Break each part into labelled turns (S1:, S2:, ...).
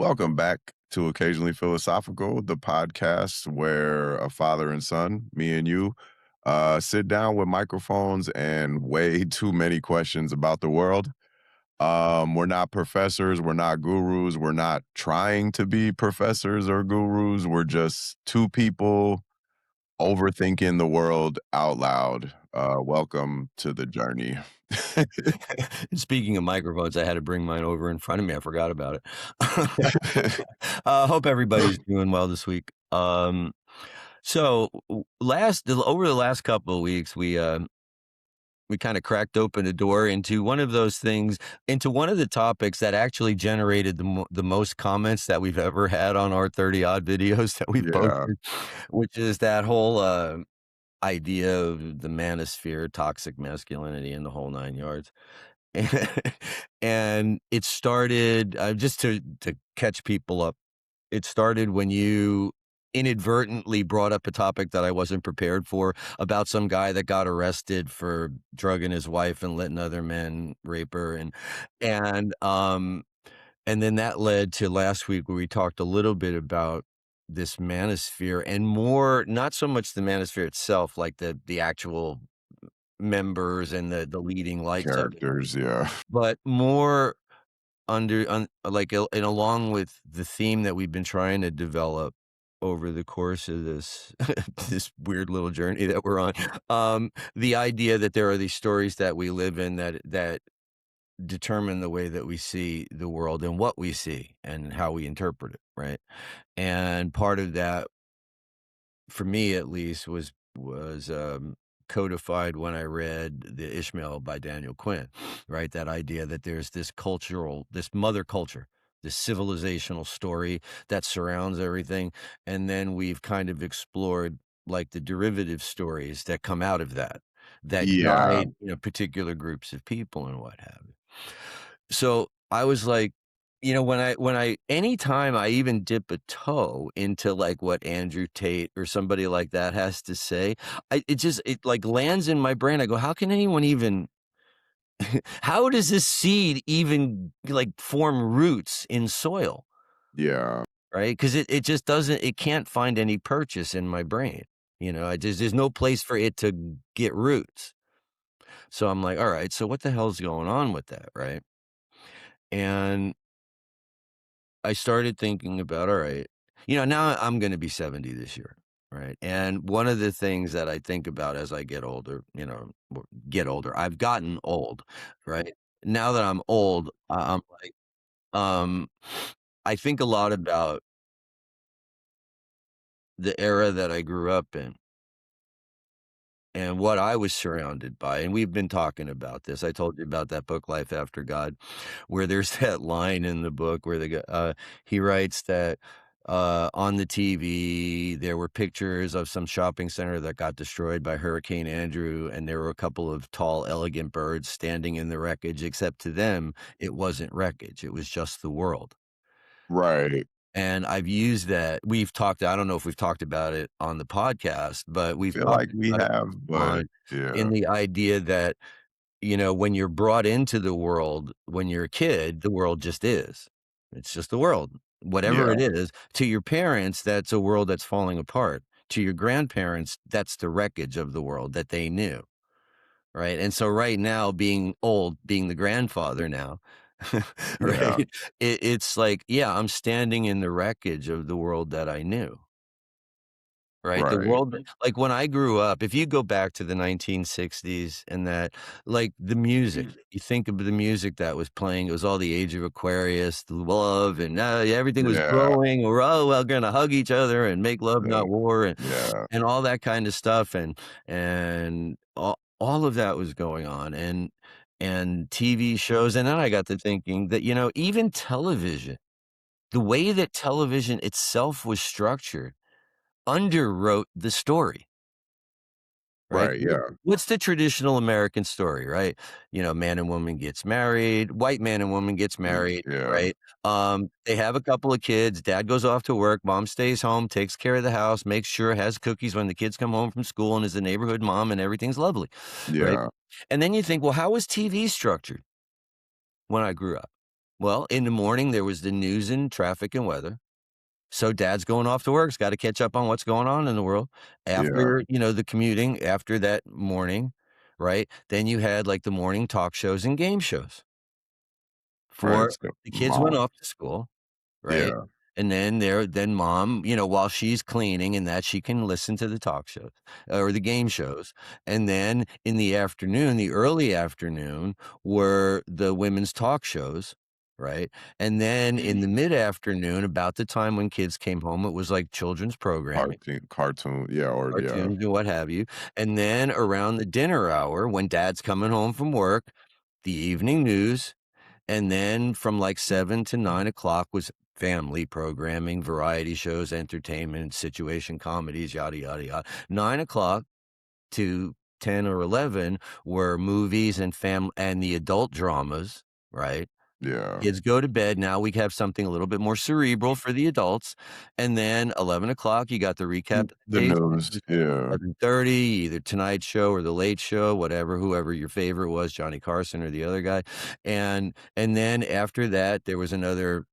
S1: Welcome back to Occasionally Philosophical, the podcast where a father and son, me and you, sit down with microphones and way too many questions about the world. We're not professors, we're not gurus, we're not trying to be professors or gurus. We're just two people overthinking the world out loud. Welcome to the journey.
S2: Speaking of microphones, I had to bring mine over in front of me. I forgot about it. Hope everybody's doing well this week. So over the last couple of weeks, we kind of cracked open a door into one of those things, into one of the topics that actually generated the most comments that we've ever had on our 30 odd videos that we've
S1: Yeah,
S2: posted, which is that whole idea of the manosphere, toxic masculinity, and the whole nine yards. And it started, just to catch people up, it started when you inadvertently brought up a topic that I wasn't prepared for, about some guy that got arrested for drugging his wife and letting other men rape her. And and then that led to last week where we talked a little bit about this manosphere, and more, not so much the manosphere itself, like the actual members and the leading lights of it,
S1: characters, yeah.
S2: but more like, and along with the theme that we've been trying to develop over the course of this this weird little journey that we're on, the idea that there are these stories that we live in that determine the way that we see the world and what we see and how we interpret it, right? And part of that, for me at least, was codified when I read The Ishmael by Daniel Quinn, right? That idea that there's this mother culture, this civilizational story that surrounds everything, and then we've kind of explored like the derivative stories that come out of that
S1: Yeah,
S2: guide, particular groups of people and what have you. So I was like, when I anytime I even dip a toe into like what Andrew Tate or somebody like that has to say, it like lands in my brain. I go, how can anyone even how does this seed even like form roots in soil?
S1: yeah,
S2: Right? Because it just doesn't, it can't find any purchase in my brain. There's no place for it to get roots. So I'm like, all right, so what the hell's going on with that, right? And I started thinking about, all right, now I'm going to be 70 this year, right? And one of the things that I think about as I get older, I've gotten old, right? Now that I'm old, I'm like, um, I think a lot about the era that I grew up in and what I was surrounded by. And we've been talking about this. I told you about that book, Life After God, where there's that line in the book where he writes that on the TV, there were pictures of some shopping center that got destroyed by Hurricane Andrew, and there were a couple of tall, elegant birds standing in the wreckage, except to them, it wasn't wreckage. It was just the world.
S1: right.
S2: And I've used that. I don't know if we've talked about it on the podcast, but we've
S1: Feel
S2: talked
S1: like we
S2: about it
S1: have, but
S2: on in
S1: yeah,
S2: the idea that, when you're brought into the world, when you're a kid, the world just is. It's just the world. Whatever
S1: yeah,
S2: it is, to your parents, that's a world that's falling apart. To your grandparents, that's the wreckage of the world that they knew. Right. And so right now, being old, being the grandfather now, right?
S1: yeah,
S2: It's like, yeah, I'm standing in the wreckage of the world that I knew. Right? The
S1: right.
S2: world, like when I grew up, if you go back to the 1960s and that, like the music, you think of the music that was playing, it was all the Age of Aquarius, the love, and everything was
S1: Yeah,
S2: growing. We're gonna hug each other and make love,
S1: yeah,
S2: not war,
S1: yeah,
S2: and all that kind of stuff, and all of that was going on, and TV shows, and then I got to thinking that even television, the way that television itself was structured underwrote the story, right?
S1: right, yeah,
S2: What's the traditional American story, right? Man and woman gets married, white man and woman gets married,
S1: yeah,
S2: right? They have a couple of kids, dad goes off to work, mom stays home, takes care of the house, makes sure has cookies when the kids come home from school, and is a neighborhood mom, and everything's lovely, right?
S1: yeah,
S2: And then you think, well, how was TV structured when I grew up? Well, in the morning, there was the news and traffic and weather. So dad's going off to work, he's gotta catch up on what's going on in the world.
S1: Yeah,
S2: After, the commuting, after that morning, right, then you had, like, the morning talk shows and game shows
S1: right,
S2: for
S1: so
S2: the kids went
S1: mom.
S2: off to school, right?
S1: Yeah,
S2: And then mom, while she's cleaning and that, she can listen to the talk shows or the game shows. And then in the afternoon, the early afternoon, were the women's talk shows, right? And then in the mid-afternoon, about the time when kids came home, it was like children's programming,
S1: cartoon, yeah, or yeah,
S2: cartoons and what have you. And then around the dinner hour, when dad's coming home from work, the evening news, and then from, like, 7 to 9 o'clock was family programming, variety shows, entertainment, situation comedies, yada, yada, yada. 9 o'clock to 10 or 11 were movies and the adult dramas, right?
S1: yeah.
S2: Kids go to bed, now we have something a little bit more cerebral for the adults, and then 11 o'clock, you got the recap of the
S1: The
S2: day's
S1: news,
S2: news.
S1: yeah,
S2: 11:30, either Tonight Show or The Late Show, whatever, whoever your favorite was, Johnny Carson or the other guy, and then after that, there was another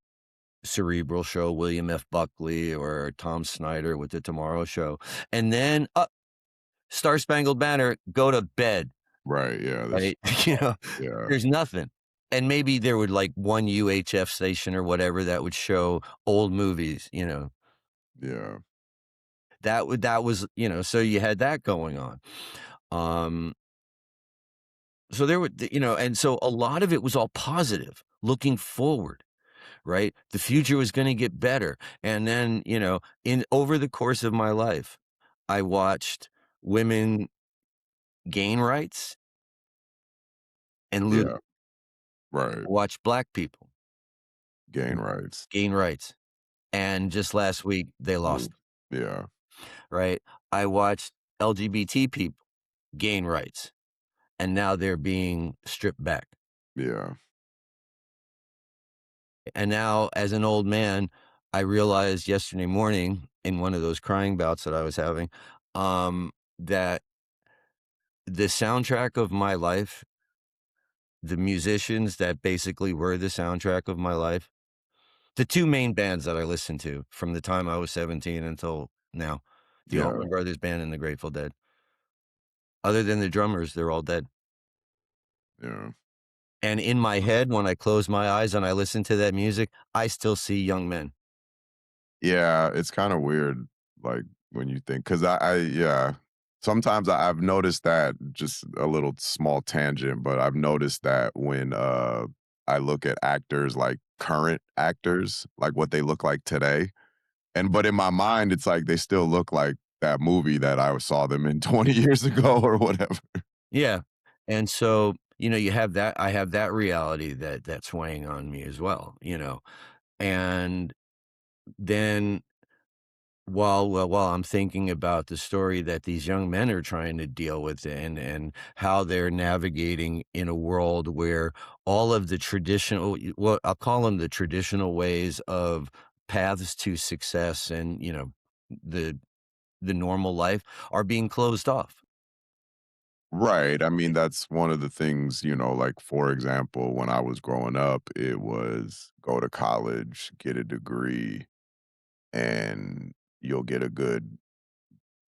S2: cerebral show, William F. Buckley or Tom Snyder with The Tomorrow Show, and then, Star Spangled Banner, go to bed.
S1: right, yeah, this
S2: Right? You know,
S1: yeah,
S2: there's nothing. And maybe there would, like, one UHF station or whatever that would show old movies,
S1: yeah,
S2: so you had that going on. Um, so there would and so a lot of it was all positive, looking forward, right? The future was gonna get better. And then, in over the course of my life, I watched women gain rights and lose.
S1: yeah, right,
S2: I watched black people
S1: gain rights,
S2: gain rights. And just last week, they
S1: loo
S2: lost,
S1: yeah,
S2: right? I watched LGBT people gain rights, and now they're being stripped back.
S1: yeah,
S2: And now, as an old man, I realized yesterday morning in one of those crying bouts that I was having, that the soundtrack of my life, the musicians that basically were the soundtrack of my life, the 2 main bands that I listened to from the time I was 17 until now, the
S1: yeah,
S2: Allman Brothers Band and the Grateful Dead. Other than the drummers, they're all dead.
S1: yeah.
S2: And in my head, when I close my eyes and I listen to that music, I still see young men.
S1: Yeah, it's kinda weird, like, when you think, 'cause yeah. Sometimes I've noticed that, just a little small tangent, but I've noticed that when, I look at actors, like current actors, like what they look like today, but in my mind, it's like they still look like that movie that I saw them in 20 years ago or whatever.
S2: Yeah. And so, you have that I have that reality that's weighing on me as well, And then while I'm thinking about the story that these young men are trying to deal with and how they're navigating in a world where all of the traditional well, I'll call them the traditional ways of paths to success and, the the normal life are being closed off.
S1: Right, I mean, that's one of the things, like, for example, when I was growing up, it was go to college, get a degree, and you'll get a good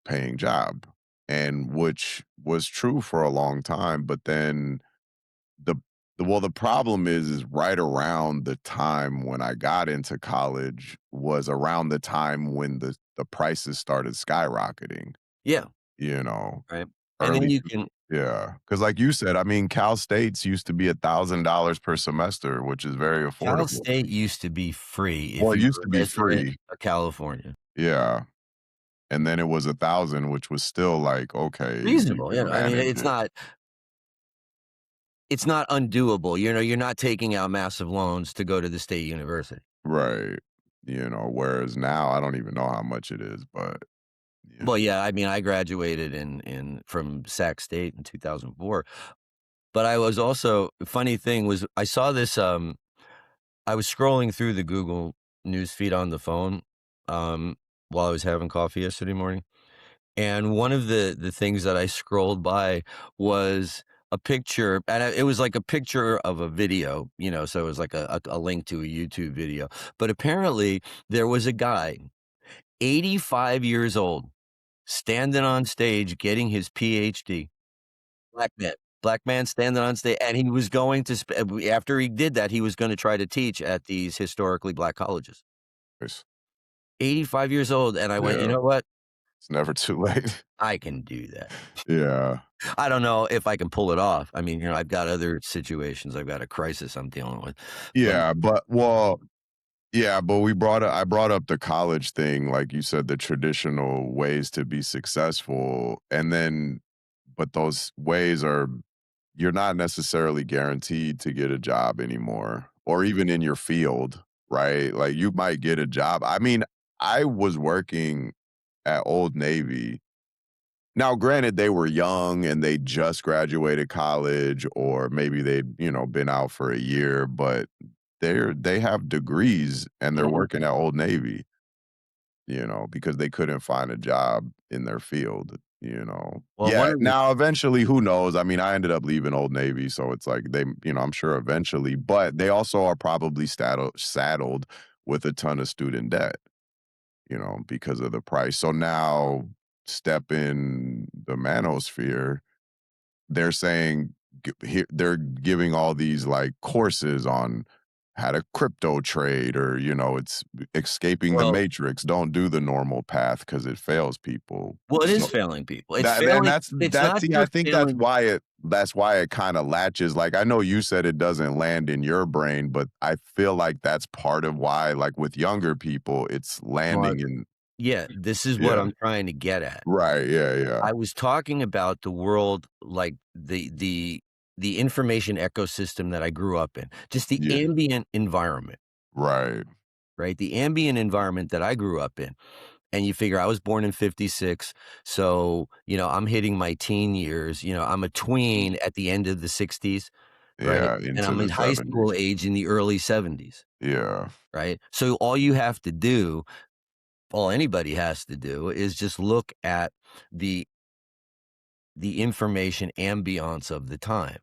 S1: paying job, and which was true for a long time. But then the the problem is right around the time when I got into college was around the time when the prices started skyrocketing,
S2: Yeah,
S1: you know,
S2: right. And then
S1: early
S2: you
S1: two
S2: can
S1: yeah, because like you said, I mean, Cal State's used to be $1,000 per semester, which is very
S2: Cal
S1: affordable.
S2: State used to be free if
S1: Well, it
S2: you
S1: used
S2: were
S1: to
S2: a
S1: be
S2: resident
S1: free.
S2: of California.
S1: Yeah, and then it was 1,000, which was still like, okay, you
S2: Reasonable,
S1: can
S2: I mean,
S1: manage it.
S2: it's not undoable, you're not taking out massive loans to go to the state university.
S1: Right. Whereas now I don't even know how much it is, but you
S2: Well,
S1: know.
S2: yeah, I mean, I graduated in from Sac State in 2004, but I was also funny thing was I saw this, I was scrolling through the Google news feed on the phone, um, while I was having coffee yesterday morning, and one of the things that I scrolled by was a picture, and it was like a picture of a video, so it was like a link to a YouTube video. But apparently, there was a guy, 85 years old, standing on stage getting his PhD. Black man. Black man standing on stage, and he was going to after he did that, he was gonna try to teach at these historically black colleges.
S1: Nice.
S2: 85 years old, and I went, "You
S1: Yeah,
S2: know what?
S1: it's never too late.
S2: I can do that."
S1: Yeah.
S2: I don't know if I can pull it off. I mean, I've got other situations. I've got a crisis I'm dealing with, but
S1: Yeah, but well, yeah, but I brought up the college thing, like you said, the traditional ways to be successful, and then but those ways are you're not necessarily guaranteed to get a job anymore or even in your field, right? Like you might get a job. I mean, I was working at Old Navy. Now, granted, they were young and they just graduated college, or maybe they'd, been out for a year, but they have degrees and they're working at Old Navy, because they couldn't find a job in their field.
S2: well, one
S1: Yeah,
S2: of the
S1: now eventually, who knows? I mean, I ended up leaving Old Navy, so it's like I'm sure eventually, but they also are probably saddled with a ton of student debt, because of the price. So now step in the manosphere, they're saying they're giving all these like courses on how to crypto trade, or it's escaping the
S2: well
S1: matrix. Don't do the normal path because it fails people.
S2: well, it is
S1: So
S2: failing people. It's
S1: that and
S2: failing it's
S1: that's
S2: not
S1: see, I
S2: just
S1: think
S2: failing.
S1: that's why it kind of latches. Like I know you said it doesn't land in your brain, but I feel like that's part of why, like with younger people, it's
S2: Well,
S1: landing in.
S2: yeah, this is what
S1: Yeah.
S2: I'm trying to get at.
S1: Right. Yeah. Yeah.
S2: I was talking about the world, like the information ecosystem that I grew up in, just the
S1: Yeah.
S2: ambient environment,
S1: Right.
S2: right? The ambient environment that I grew up in. And you figure I was born in '56, so, I'm hitting my teen years, I'm a tween at the end of the '60s, right?
S1: Yeah.
S2: And
S1: Into
S2: I'm
S1: the
S2: in high school
S1: 70s.
S2: age in the early '70s,
S1: Yeah.
S2: right? So all anybody has to do is just look at the information ambiance of the time.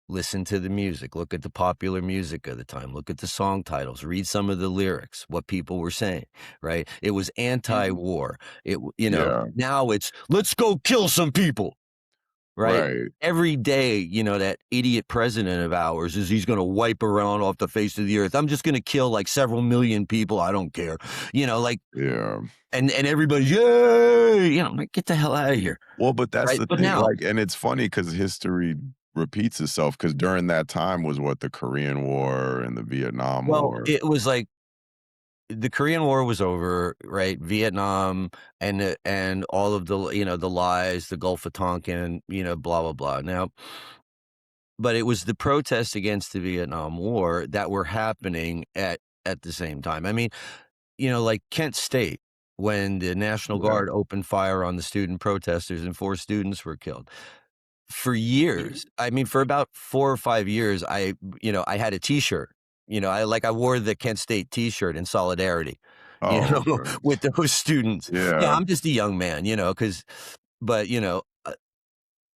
S2: Listen to the music, look at the popular music of the time, look at the song titles, read some of the lyrics, what people were saying, right? It was anti-war.
S1: Yeah.
S2: Now it's let's go kill some people, right?
S1: Right.
S2: Every day, that idiot president of ours is he's going to wipe around off the face of the earth. I'm just going to kill like several million people. I don't care. Like,
S1: Yeah.
S2: and everybody's, yay, like, get the hell out of here.
S1: Well, but that's
S2: Right.
S1: the
S2: But
S1: thing,
S2: now,
S1: like, and it's funny because history repeats itself. Because during that time was what, the Korean War and the Vietnam
S2: well,
S1: War.
S2: it was like, the Korean War was over, right? Vietnam and all of the the lies, the Gulf of Tonkin, blah blah blah. Now, but it was the protests against the Vietnam War that were happening at the same time. I mean, like Kent State, when the National
S1: Yeah.
S2: Guard opened fire on the student protesters and 4 students were killed. For years, I mean, for about 4 or 5 years, I had a T-shirt. I wore the Kent State T-shirt in solidarity,
S1: Oh, okay.
S2: with those students. Yeah,
S1: Yeah.
S2: I'm just a young man, but,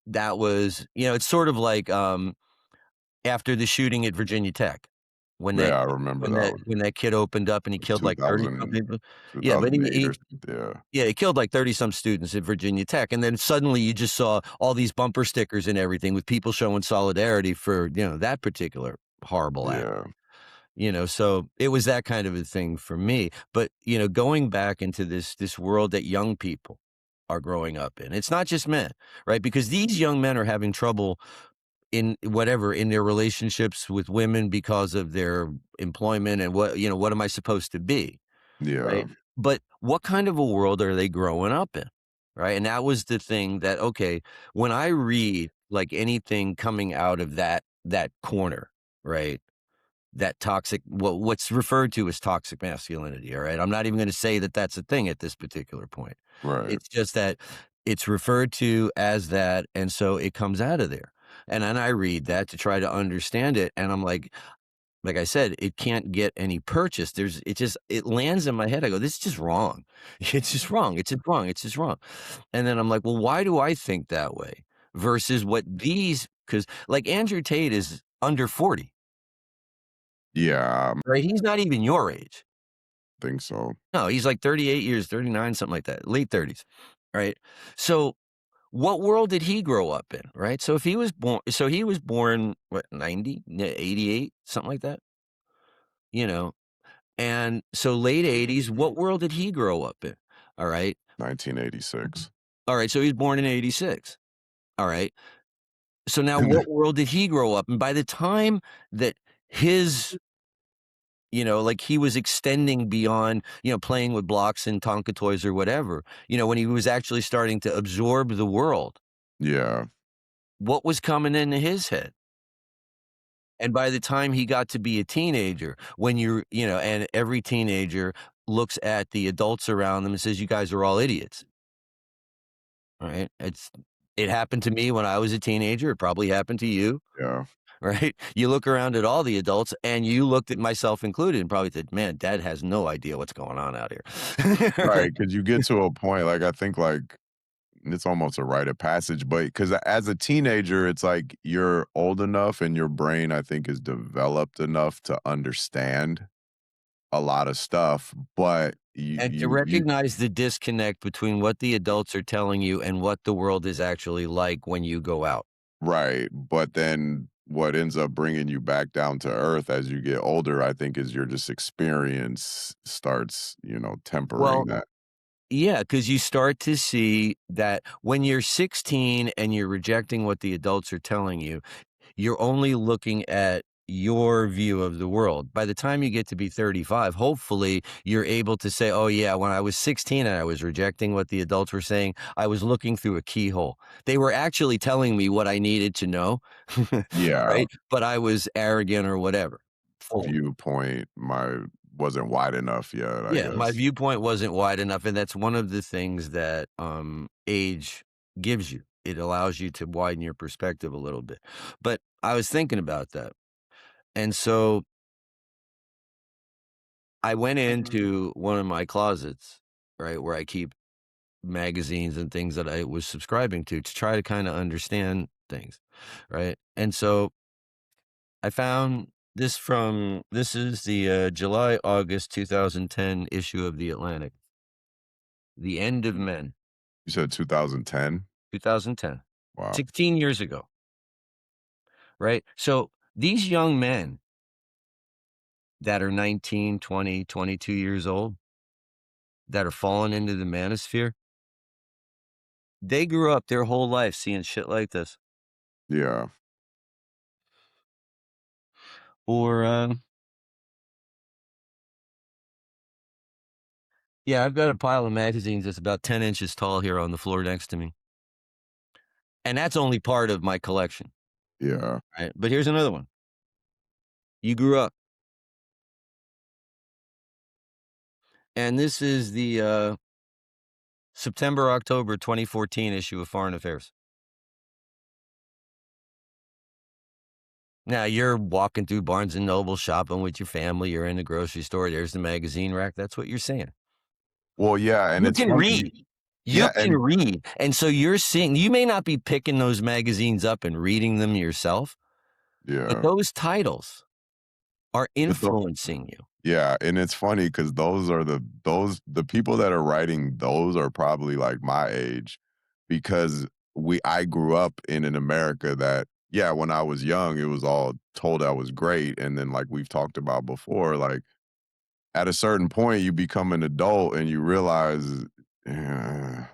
S2: that was it's sort of like, after the shooting at Virginia Tech, when that
S1: Yeah, I remember that one.
S2: when that kid opened up and he
S1: It was
S2: killed like 30
S1: 2000
S2: something people. Yeah, but
S1: 2008 or yeah.
S2: yeah, he killed like 30 some students at Virginia Tech, and then suddenly you just saw all these bumper stickers and everything with people showing solidarity for, that particular horrible act.
S1: Yeah.
S2: So it was that kind of a thing for me. But, going back into this world that young people are growing up in. It's not just men, right? Because these young men are having trouble in their relationships with women because of their employment and what am I supposed to be?
S1: Yeah.
S2: Right? But what kind of a world are they growing up in? Right? And that was the thing that, okay, when I read like anything coming out of that corner, right? That toxic, what's referred to as toxic masculinity, all right? I'm not even going to say that that's a thing at this particular point.
S1: Right.
S2: It's just that it's referred to as that, and so it comes out of there. And then I read that to try to understand it, and I'm like I said, it can't get any purchase. It lands in my head. I go, this is just wrong. It's just wrong. It's just wrong. It's just wrong. And then I'm like, well, why do I think that way? Versus what these because like, Andrew Tate is under 40,
S1: Yeah, I
S2: right? He's not even your age.
S1: think so.
S2: No, he's like 38 years, 39, something like that, late 30s, right? So, what world did he grow up in, right? So he was born, what, 90, 88, something like that, you know? And so late 80s, what world did he grow up in? All right.
S1: 1986.
S2: All right, so he was born in 86. All right. So now what world did he grow up in? By the time that his, like he was extending beyond, playing with blocks and Tonka toys or whatever, when he was actually starting to absorb the world,
S1: Yeah,
S2: what was coming into his head? And by the time he got to be a teenager, when and every teenager looks at the adults around them and says, "You guys are all idiots." Right? It happened to me when I was a teenager. It probably happened to you,
S1: yeah.
S2: right? You look around at all the adults and you looked at myself included and probably said, "Man, dad has no idea what's going on out here."
S1: Right,
S2: Right?
S1: because you get to a point, like, I think, like, it's almost a rite of passage, but because as a teenager, it's like you're old enough and your brain, I think, is developed enough to understand a lot of stuff, but
S2: And to recognize the disconnect between what the adults are telling you and what the world is actually like when you go out.
S1: right, but then what ends up bringing you back down to earth as you get older, I think, is your just experience starts, tempering
S2: Well,
S1: that.
S2: yeah, because you start to see that when you're 16 and you're rejecting what the adults are telling you, you're only looking at your view of the world. By the time you get to be 35, hopefully you're able to say, "Oh yeah, when I was 16 and I was rejecting what the adults were saying, I was looking through a keyhole. They were actually telling me what I needed to know."
S1: Yeah,
S2: Right? But I was arrogant or whatever. Full.
S1: viewpoint my wasn't wide enough yet, I
S2: Yeah, my
S1: guess.
S2: viewpoint wasn't wide enough, and that's one of the things that, age gives you. It allows you to widen your perspective a little bit. But I was thinking about that, and so I went into one of my closets, right, where I keep magazines and things that I was subscribing to try to kinda understand things, right? And so I found this is the, July, August 2010 issue of The Atlantic, The End of Men.
S1: You said 2010?
S2: 2010,
S1: Wow.
S2: 16 years ago, right? So these young men that are 19, 20, 22 years old that are falling into the manosphere, they grew up their whole life seeing shit like this.
S1: Yeah.
S2: Or, yeah, I've got a pile of magazines that's about 10 inches tall here on the floor next to me. And that's only part of my collection,
S1: Yeah.
S2: right? But here's another one. You grew up, and this is the September, October 2014 issue of Foreign Affairs. Now you're walking through Barnes& and Noble shopping with your family, you're in the grocery store, there's the magazine rack, that's what you're seeing.
S1: Well, yeah, and
S2: You
S1: it's
S2: can
S1: funny.
S2: read. You
S1: Yeah,
S2: can
S1: and
S2: read, and so you're seeing you may not be picking those magazines up and reading them yourself, but
S1: yeah.
S2: those titles are
S1: But the
S2: influencing you.
S1: Yeah, and it's funny because the people that are writing those are probably, like, my age because I grew up in an America that yeah, when I was young, it was all told I was great, and then, like we've talked about before, like, at a certain point, you become an adult and you realize, eh,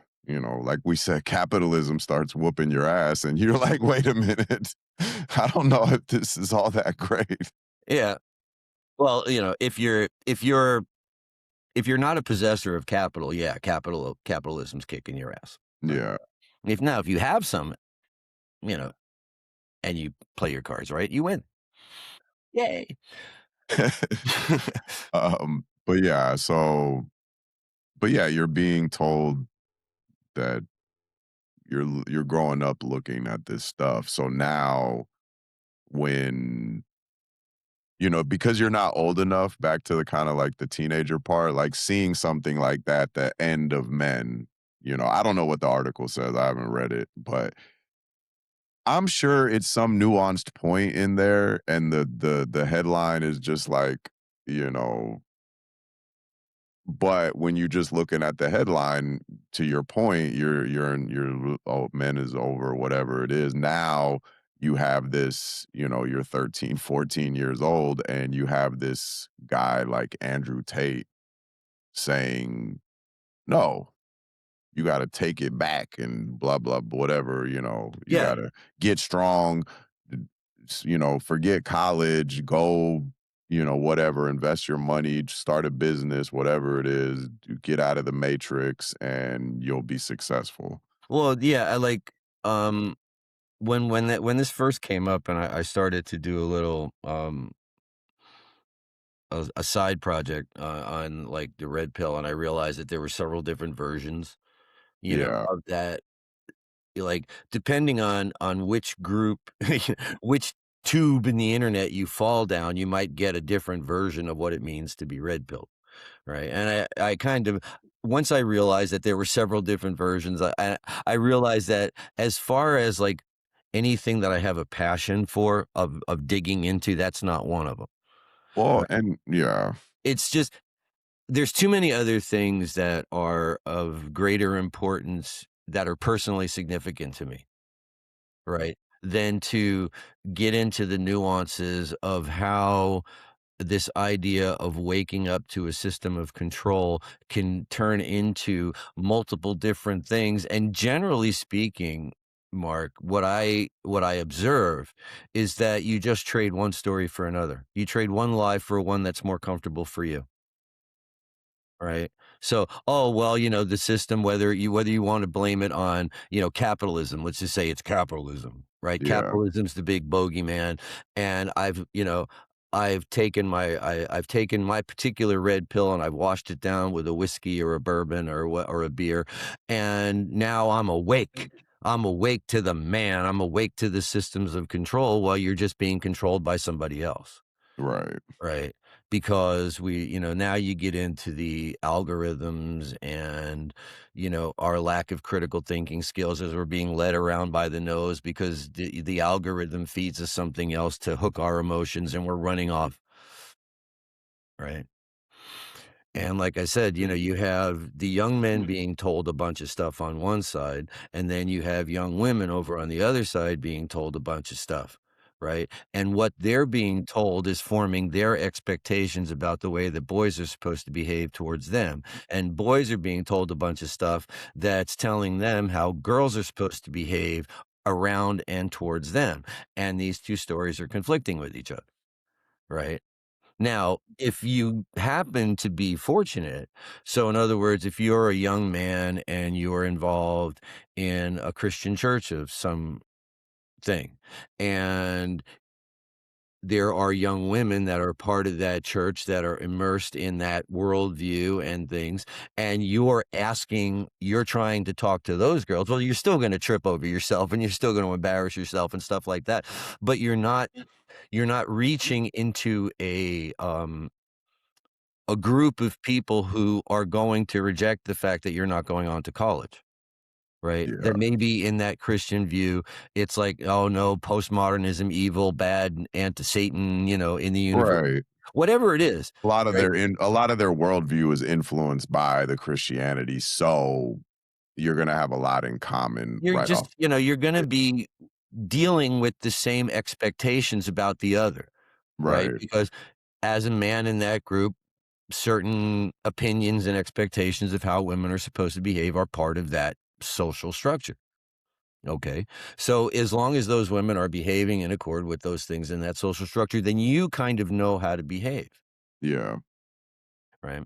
S1: like we said, capitalism starts whooping your ass, and you're like, "Wait a minute. I don't know if this is all that great."
S2: Yeah. Well, if you're not a possessor of capital, yeah, capitalism's kicking your ass, right?
S1: Yeah.
S2: If you have some, you know, and you play your cards right, you win. Yay.
S1: But yeah, you're being told that you're growing up looking at this stuff. So now when because you're not old enough, back to the kind of like the teenager part, like seeing something like that, the end of men, I don't know what the article says. I haven't read it, but I'm sure it's some nuanced point in there, and the headline is just like, you know, but when you're just looking at the headline, to your point, oh, men is over, whatever it is. Now you have this, you're 13, 14 years old, and you have this guy like Andrew Tate saying, no, you got to take it back and blah, blah, whatever, you
S2: Yeah.
S1: got to get strong, forget college, go, whatever, invest your money, start a business, whatever it is, get out of the matrix and you'll be successful.
S2: Well, yeah, I like, um, when this first came up and I started to do a little, a side project, on, like, the red pill, and I realized that there were several different versions,
S1: Yeah.
S2: of that. Like, depending on which group, which tube in the internet you fall down, you might get a different version of what it means to be red pilled, right? And I kind of once I realized that there were several different versions, I realized that as far as, like, anything that I have a passion for of digging into, that's not one of them,
S1: Well,
S2: right?
S1: and yeah.
S2: It's just there's too many other things that are of greater importance that are personally significant to me, right? Than to get into the nuances of how this idea of waking up to a system of control can turn into multiple different things. And generally speaking, Mark, what I observe is that you just trade one story for another. You trade one lie for one that's more comfortable for you. Right. So, oh, well, the system, whether you want to blame it on, capitalism, let's just say it's capitalism, right?
S1: Yeah.
S2: Capitalism's the big bogeyman. And I've taken my particular red pill and I've washed it down with a whiskey or a bourbon or a beer. And now I'm awake. I'm awake to the man. I'm awake to the systems of control while you're just being controlled by somebody else.
S1: Right.
S2: Right, because now you get into the algorithms and, our lack of critical thinking skills as we're being led around by the nose because the algorithm feeds us something else to hook our emotions and we're running off, right? And like I said, you have the young men being told a bunch of stuff on one side, and then you have young women over on the other side being told a bunch of stuff, right? And what they're being told is forming their expectations about the way that boys are supposed to behave towards them. And boys are being told a bunch of stuff that's telling them how girls are supposed to behave around and towards them. And these two stories are conflicting with each other, right? Now, if you happen to be fortunate, so in other words, if you're a young man and you're involved in a Christian church of some thing, and there are young women that are part of that church that are immersed in that worldview and things, and you're trying to talk to those girls, well, you're still gonna trip over yourself and you're still gonna embarrass yourself and stuff like that, but you're not reaching into a group of people who are going to reject the fact that you're not going on to college, right?
S1: Yeah.
S2: That maybe in that Christian view, it's like, "Oh, no, postmodernism, evil, bad, anti-Satan, in the universe."
S1: Right.
S2: Whatever it is, right?
S1: A lot of their worldview is influenced by the Christianity, so you're gonna have a lot in common
S2: You're
S1: right off.
S2: just you're gonna be dealing with the same expectations about the other, right?
S1: Right.
S2: Because as a man in that group, certain opinions and expectations of how women are supposed to behave are part of that social structure. Okay. So as long as those women are behaving in accord with those things in that social structure, then you kind of know how to behave,
S1: Yeah.
S2: right?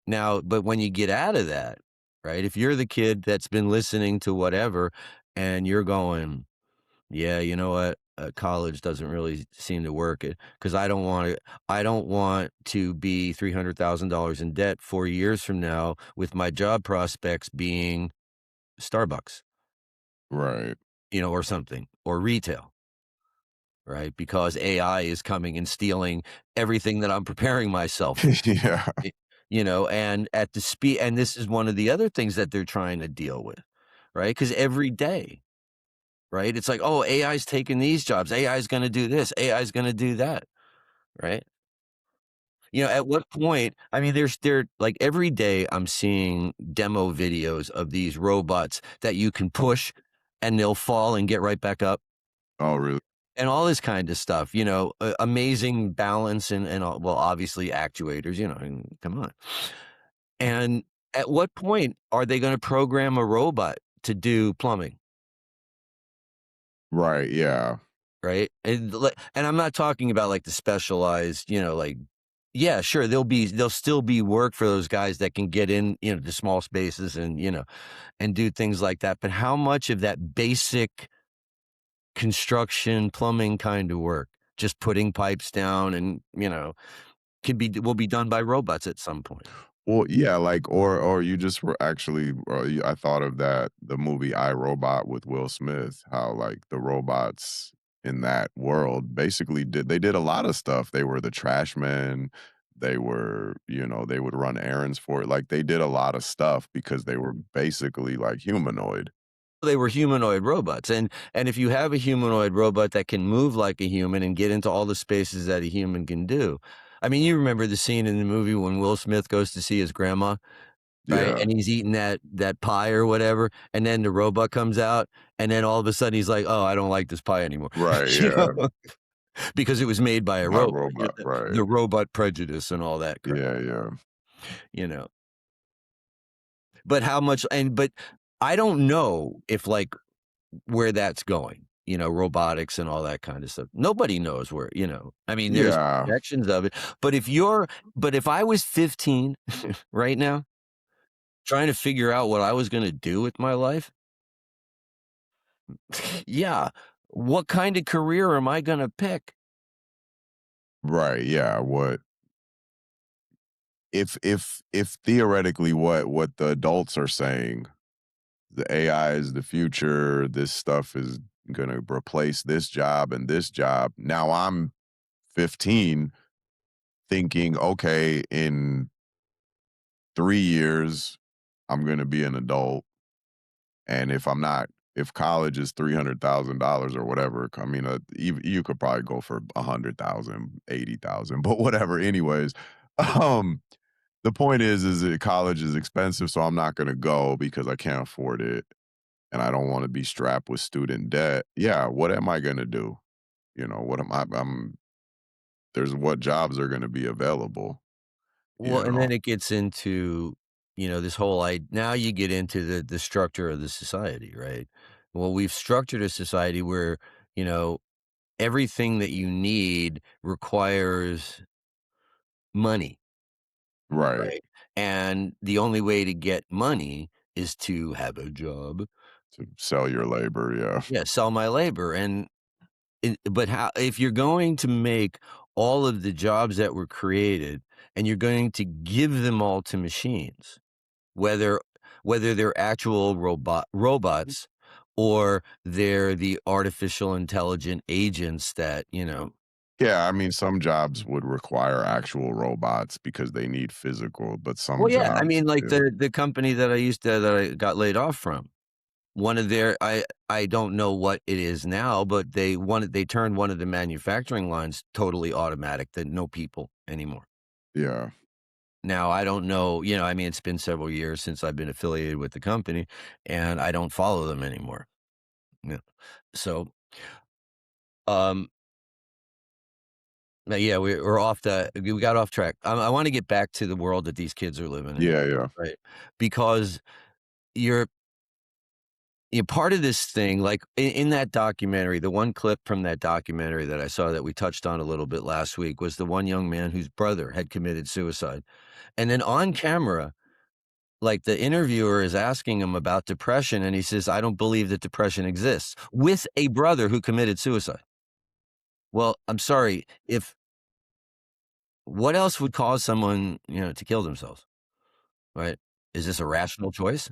S2: Now, but when you get out of that, right? If you're the kid that's been listening to whatever and you're going, yeah, you know what? College doesn't really seem to work it because I don't want to be $300,000 in debt 4 years from now with my job prospects being Starbucks,
S1: Right.
S2: or something, or retail, right? Because AI is coming and stealing everything that I'm preparing myself for.
S1: Yeah.
S2: And at the speed, and this is one of the other things that they're trying to deal with, right? Because every day right? It's like, "Oh, AI's taking these jobs. AI's gonna do this. AI's gonna do that," right? At what point I mean, there like, every day I'm seeing demo videos of these robots that you can push, and they'll fall and get right back up,
S1: Oh, really?
S2: and all this kind of stuff, amazing balance and all well, obviously, actuators, I mean, come on. And at what point are they gonna program a robot to do plumbing?
S1: Right, yeah.
S2: Right? And I'm not talking about, like, the specialized, like yeah, sure, there'll still be work for those guys that can get in, to small spaces and do things like that, but how much of that basic construction, plumbing kind of work, just putting pipes down and, will be done by robots at some point?
S1: Well, yeah, like, or you just were actually, I thought of that the movie I, Robot with Will Smith. How like the robots in that world basically did a lot of stuff. They were the trash men. They were, they would run errands for it. Like they did a lot of stuff because they were basically like humanoid.
S2: They were humanoid robots, and if you have a humanoid robot that can move like a human and get into all the spaces that a human can do. I mean, you remember the scene in the movie when Will Smith goes to see his grandma, right?
S1: Yeah.
S2: And he's eating that pie or whatever, and then the robot comes out, and then all of a sudden he's like, "Oh, I don't like this pie anymore."
S1: Right.
S2: You
S1: Yeah.
S2: know? Because it was made by a
S1: My
S2: robot,
S1: robot. Right.
S2: the robot prejudice and all that crap,
S1: Yeah. Yeah.
S2: you know? But how much but I don't know if, like, where that's going, robotics and all that kind of stuff. Nobody knows where, I mean, there's
S1: Yeah.
S2: projections of it, but if I was 15 right now, trying to figure out what I was gonna do with my life, yeah, what kind of career am I gonna pick?
S1: Right. Yeah. What if theoretically what the adults are saying, the AI is the future, this stuff is gonna replace this job and this job. Now I'm 15 thinking, okay, in 3 years, I'm gonna be an adult. And if I'm not, if college is $300,000 or whatever, I mean, you could probably go for 100,000, 80,000, but whatever. Anyways, um, the point is that college is expensive, so I'm not gonna go because I can't afford it, and I don't want to be strapped with student debt. Yeah, what am I gonna do? What am I? There's what jobs are gonna be available.
S2: Well,
S1: You
S2: and
S1: know,
S2: then it gets into, this whole I now you get into the structure of the society, right? Well, we've structured a society where, you know, everything that you need requires money,
S1: right?
S2: right? And the only way to get money is to have a job.
S1: To sell your labor. Yeah,
S2: Yeah, sell my labor. But how if you're going to make all of the jobs that were created and you're going to give them all to machines, whether they're actual robots or they're the artificial intelligent agents that,
S1: yeah. I mean, some jobs would require actual robots because they need physical, but some
S2: well, yeah, I
S1: jobs,
S2: mean, like,
S1: yeah,
S2: the company that I got laid off from, one of their I don't know what it is now, but they turned one of the manufacturing lines totally automatic, that no people anymore.
S1: yeah.
S2: Now, I don't know, I mean, it's been several years since I've been affiliated with the company, and I don't follow them anymore. Yeah. So, um, yeah, we're off we got off track. I wanna get back to the world that these kids are living in,
S1: Yeah, yeah.
S2: right? Because you're part of this thing, like, in that documentary, the one clip from that documentary that I saw that we touched on a little bit last week was the one young man whose brother had committed suicide. And then on camera, like, the interviewer is asking him about depression, and he says, "I don't believe that depression exists," with a brother who committed suicide. Well, I'm sorry, if what else would cause someone, to kill themselves, right? Is this a rational choice?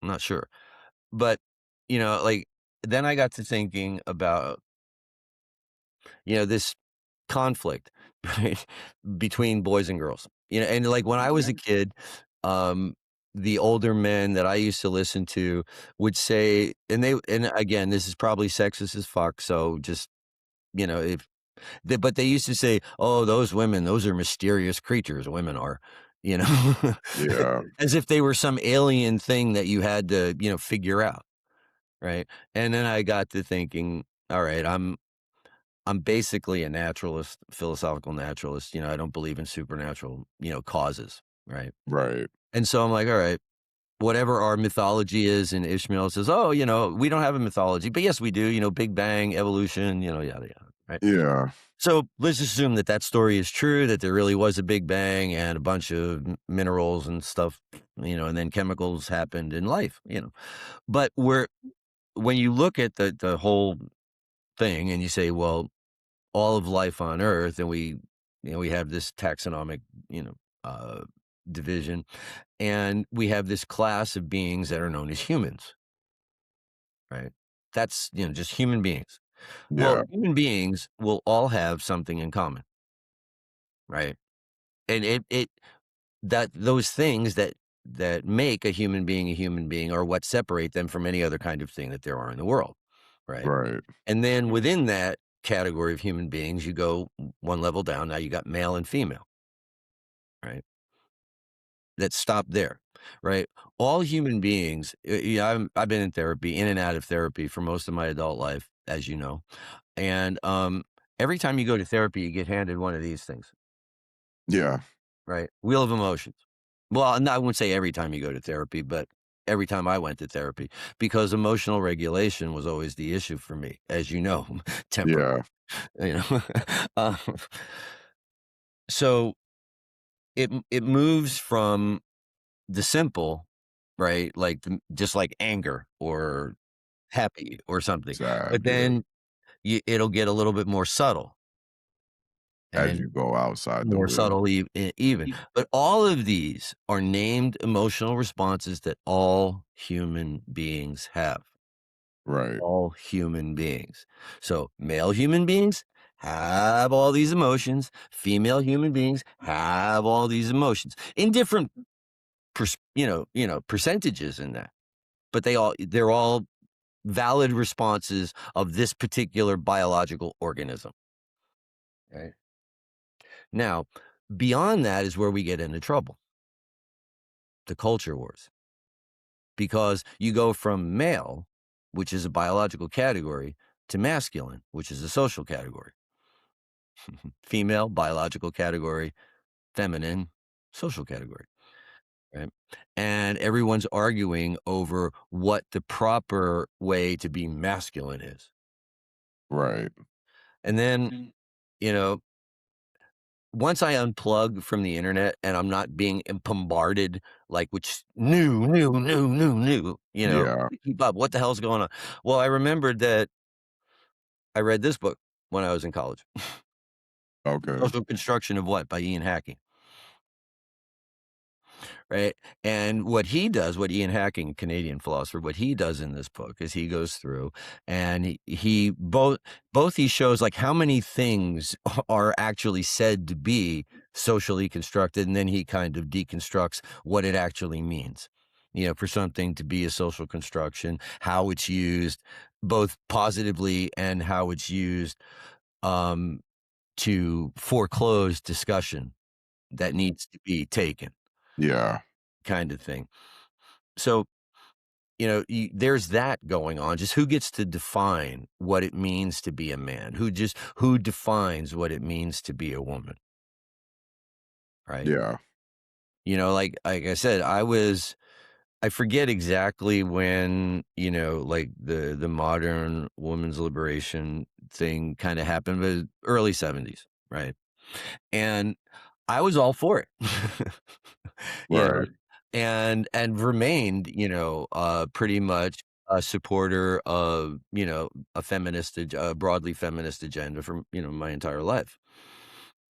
S2: I'm not sure. But, like, then I got to thinking about, this conflict, right, between boys and girls. And, like, when I was a kid, um the older men that I used to listen to would say, and again, this is probably sexist as fuck, so just, if but they used to say, "Oh, those women, those are mysterious creatures, women are," you know?
S1: Yeah.
S2: As if they were some alien thing that you had to, figure out, right? And then I got to thinking, all right, I'm basically a naturalist, philosophical naturalist. I don't believe in supernatural, causes, right?
S1: Right.
S2: And so I'm like, all right, whatever our mythology is, and Ishmael says, oh, we don't have a mythology, but yes, we do, Big Bang, evolution, yada, yada, right?
S1: Yeah.
S2: So let's assume that that story is true, that there really was a Big Bang and a bunch of minerals and stuff, and then chemicals happened in life. But when you look at the whole thing and you say, well, all of life on Earth, and we have this taxonomic, you know, uh, division, and we have this class of beings that are known as humans, right? That's, just human beings. Well,
S1: Yeah.
S2: human beings will all have something in common, right? And it that those things that make a human being are what separate them from any other kind of thing that there are in the world, right?
S1: Right.
S2: And then within that category of human beings, you go one level down. Now you got male and female, right? That stop there, right? All human beings. Yeah, I've been in therapy, in and out of therapy for most of my adult life, as you know, and every time you go to therapy, you get handed one of these things,
S1: Yeah.
S2: right? Wheel of emotions. Well, no, I wouldn't say every time you go to therapy, but every time I went to therapy, because emotional regulation was always the issue for me, as you know, temper.
S1: Yeah.
S2: You know, uh, so it moves from the simple, right, like just like anger or happy or something,
S1: Sad.
S2: but
S1: Yeah.
S2: then it'll get a little bit more subtle
S1: As
S2: and
S1: you go outside the
S2: more
S1: wheel.
S2: subtle even. But all of these are named emotional responses that all human beings have.
S1: Right.
S2: All human beings. So male human beings have all these emotions. Female human beings have all these emotions in different, percentages in that. But they're all valid responses of this particular biological organism. Right. Now, beyond that is where we get into trouble, the culture wars, because you go from male, which is a biological category, to masculine, which is a social category. Female, biological category; feminine, social category, right? And everyone's arguing over what the proper way to be masculine is.
S1: Right.
S2: And then, you know, once I unplug from the internet and I'm not being bombarded like with new,
S1: Yeah.
S2: to keep up. What the hell's going on? Well, I remembered that I read this book when I was in college.
S1: Okay.
S2: Social Construction of What by Ian Hacking. Right? And what Ian Hacking, Canadian philosopher, what he does in this book is he goes through and he both he shows like how many things are actually said to be socially constructed, and then he kind of deconstructs what it actually means. For something to be a social construction, how it's used both positively and how it's used um, to foreclose discussion that needs to be taken,
S1: Yeah.
S2: kind of thing. So, there's that going on. Just who gets to define what it means to be a man? Who defines what it means to be a woman? Right.
S1: Yeah.
S2: Like I said, I forget exactly when, like the modern women's liberation thing kind of happened, but early 70s. Right. And I was all for it. you know,
S1: Right.
S2: and remained, pretty much a supporter of, a broadly feminist agenda for, my entire life.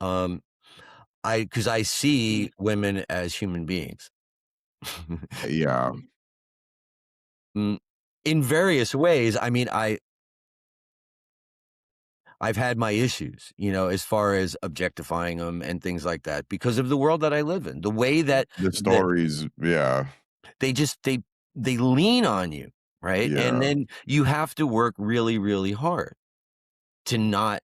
S2: Um, because I see women as human beings.
S1: Yeah.
S2: Mm, in various ways. I mean, I've had my issues, as far as objectifying them and things like that because of the world that I live in. The way that
S1: The
S2: that
S1: stories, yeah.
S2: they lean on you, right? And
S1: Yeah.
S2: then you have to work really, really hard to not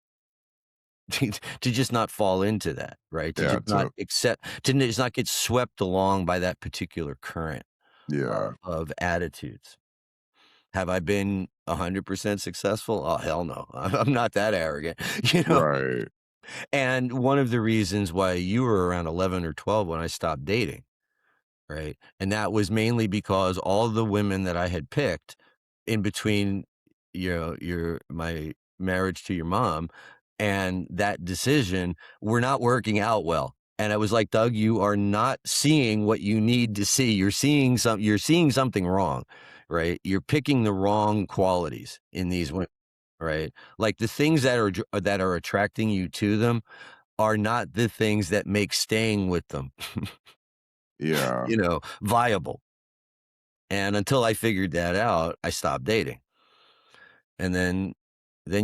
S2: to just not fall into that, right? To
S1: Yeah.
S2: just not accept to just not get swept along by that particular current
S1: Yeah.
S2: of attitudes. Have I been 100% successful? Oh, hell no. I'm not that arrogant, you know?
S1: Right.
S2: And one of the reasons why you were around 11 or 12 when I stopped dating, right? And that was mainly because all the women that I had picked in between, your my marriage to your mom and that decision were not working out well. And I was like, "Doug, you are not seeing what you need to see. You're seeing something wrong, right? You're picking the wrong qualities in these women, right? Like the things that are attracting you to them are not the things that make staying with them,
S1: Yeah.
S2: viable." And until I figured that out, I stopped dating. And then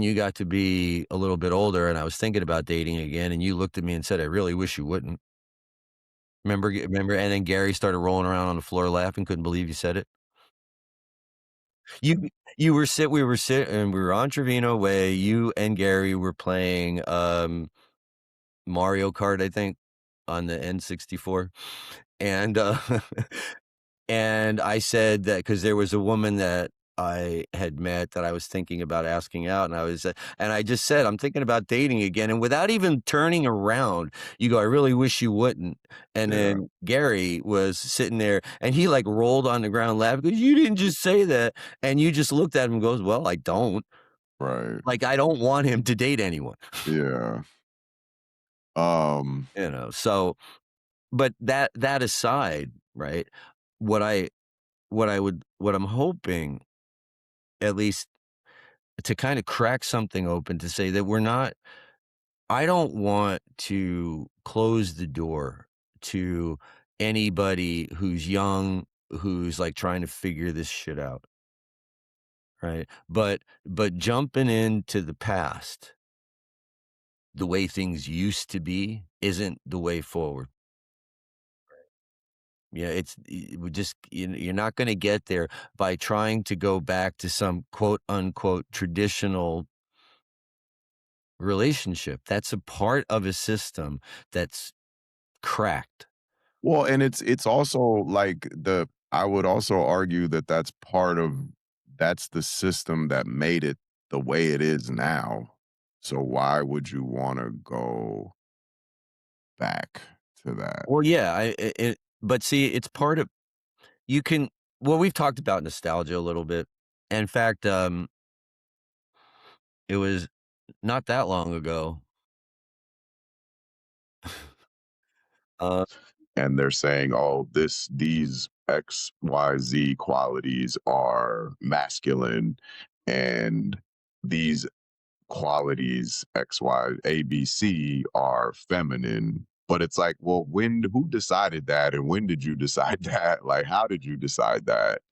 S2: you got to be a little bit older, and I was thinking about dating again, and you looked at me and said, "I really wish you wouldn't." Remember? And then Gary started rolling around on the floor laughing, couldn't believe you said it. You you were sit we were sit and we were on Trevino Way, you and Gary were playing, Mario Kart, I think, on the N64, and, and I said that because there was a woman that I had met that I was thinking about asking out, and I just said, "I'm thinking about dating again," and without even turning around, you go, "I really wish you wouldn't," and
S1: Yeah.
S2: then Gary was sitting there, and he, like, rolled on the ground laughing, because "You didn't just say that," and you just looked at him and goes, "Well, I don't."
S1: Right.
S2: Like, I don't want him to date anyone,
S1: Yeah. Um,
S2: so but that aside, right, what I what I'm hoping, at least to kinda crack something open to say that we're not I don't want to close the door to anybody who's young, who's, like, trying to figure this shit out, right? But jumping into the past, the way things used to be, isn't the way forward. Yeah, it's we just you're not gonna get there by trying to go back to some quote unquote traditional relationship. That's a part of a system that's cracked.
S1: well, and it's also like I would also argue that that's the system that made it the way it is now. So why would you want to go back to that?
S2: Well, yeah, but see, it's part of you can well, we've talked about nostalgia a little bit. In fact, it was not that long ago. Uh,
S1: And they're saying, "Oh, these XYZ qualities are masculine, and these qualities XYABC are feminine." But it's like, well, who decided that, and when did you decide that? Like, how did you decide that?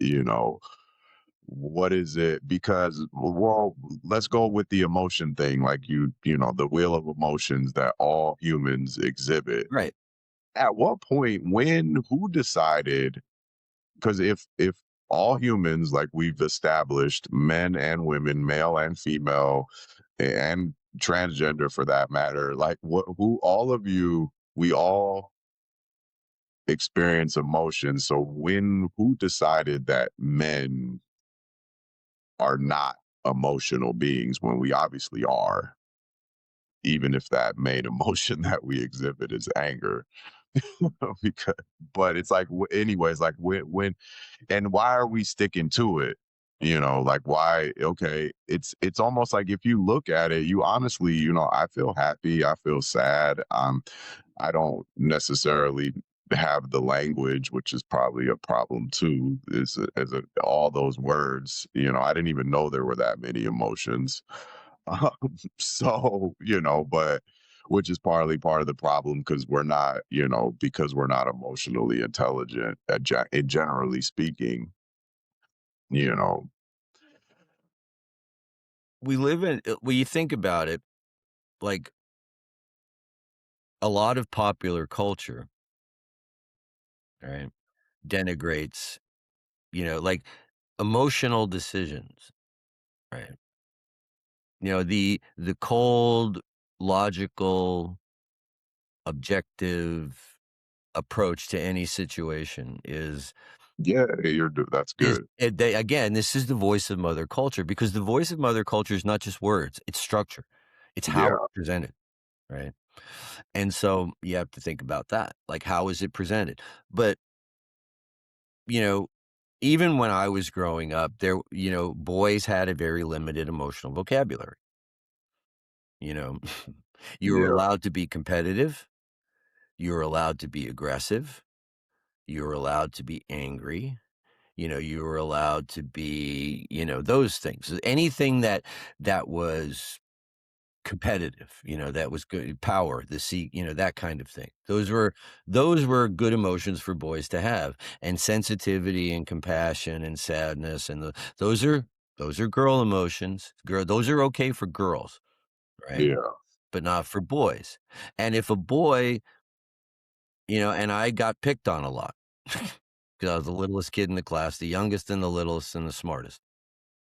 S1: What is it? Because, well, let's go with the emotion thing. Like the wheel of emotions that all humans exhibit.
S2: right,
S1: At what point, who decided? Because if all humans, like we've established, men and women, male and female, and transgender for that matter, like who all of you, we all experience emotion. So who decided that men are not emotional beings when we obviously are, even if that main emotion that we exhibit is anger? because, but it's like, anyways, like when and why are we sticking to it? Like, why? Okay, it's almost like, if you look at it, you honestly, I feel happy, I feel sad. I don't necessarily have the language, which is probably a problem too, all those words. I didn't even know there were that many emotions. um, so, but which is partly part of the problem, because we're not emotionally intelligent, generally speaking. you know
S2: we live in when you think about it, like a lot of popular culture, right? denigrates, like emotional decisions, right? The cold, logical, objective approach to any situation
S1: Yeah, that's
S2: is
S1: good.
S2: they again, this is the voice of mother culture, because the voice of mother culture is not just words, it's structure. It's how
S1: Yeah,
S2: it's presented, right? And so you have to think about that. Like, how is it presented? But, you know, even when I was growing up, boys had a very limited emotional vocabulary. You know, you were
S1: yeah,
S2: allowed to be competitive, you were allowed to be aggressive, you were allowed to be angry, you were allowed to be, those things. Anything that was competitive, that was good power, that kind of thing. Those were good emotions for boys to have, and sensitivity and compassion and sadness, and those are girl emotions. Those are okay for girls, right?
S1: yeah,
S2: But not for boys. And if a boy, and I got picked on a lot because I was the littlest kid in the class, the youngest and the littlest and the smartest.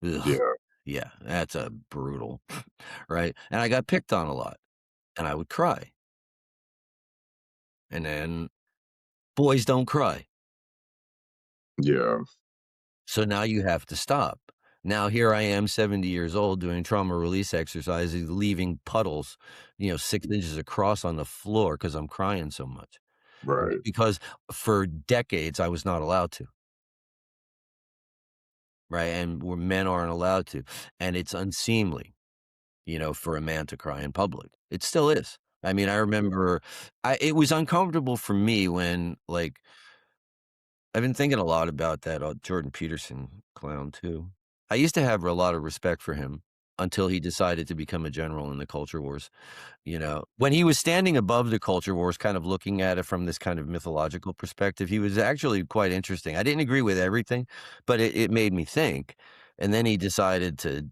S2: Ugh.
S1: yeah,
S2: Yeah, that's a brutal, right? And I got picked on a lot, and I would cry. And then boys don't cry.
S1: yeah,
S2: So now you have to stop. Now here I am, 70 years old, doing trauma release exercises, leaving puddles, 6 inches across on the floor because 'cause I'm crying so much, right?
S1: right.
S2: Because for decades, I was not allowed to, right? And where men aren't allowed to, and it's unseemly, for a man to cry in public. It still is. I mean, I remember it was uncomfortable for me when, like, I've been thinking a lot about that, Jordan Peterson clown too. I used to have a lot of respect for him until he decided to become a general in the culture wars. When he was standing above the culture wars, kind of looking at it from this kind of mythological perspective, he was actually quite interesting. I didn't agree with everything, but it made me think. And then he decided to,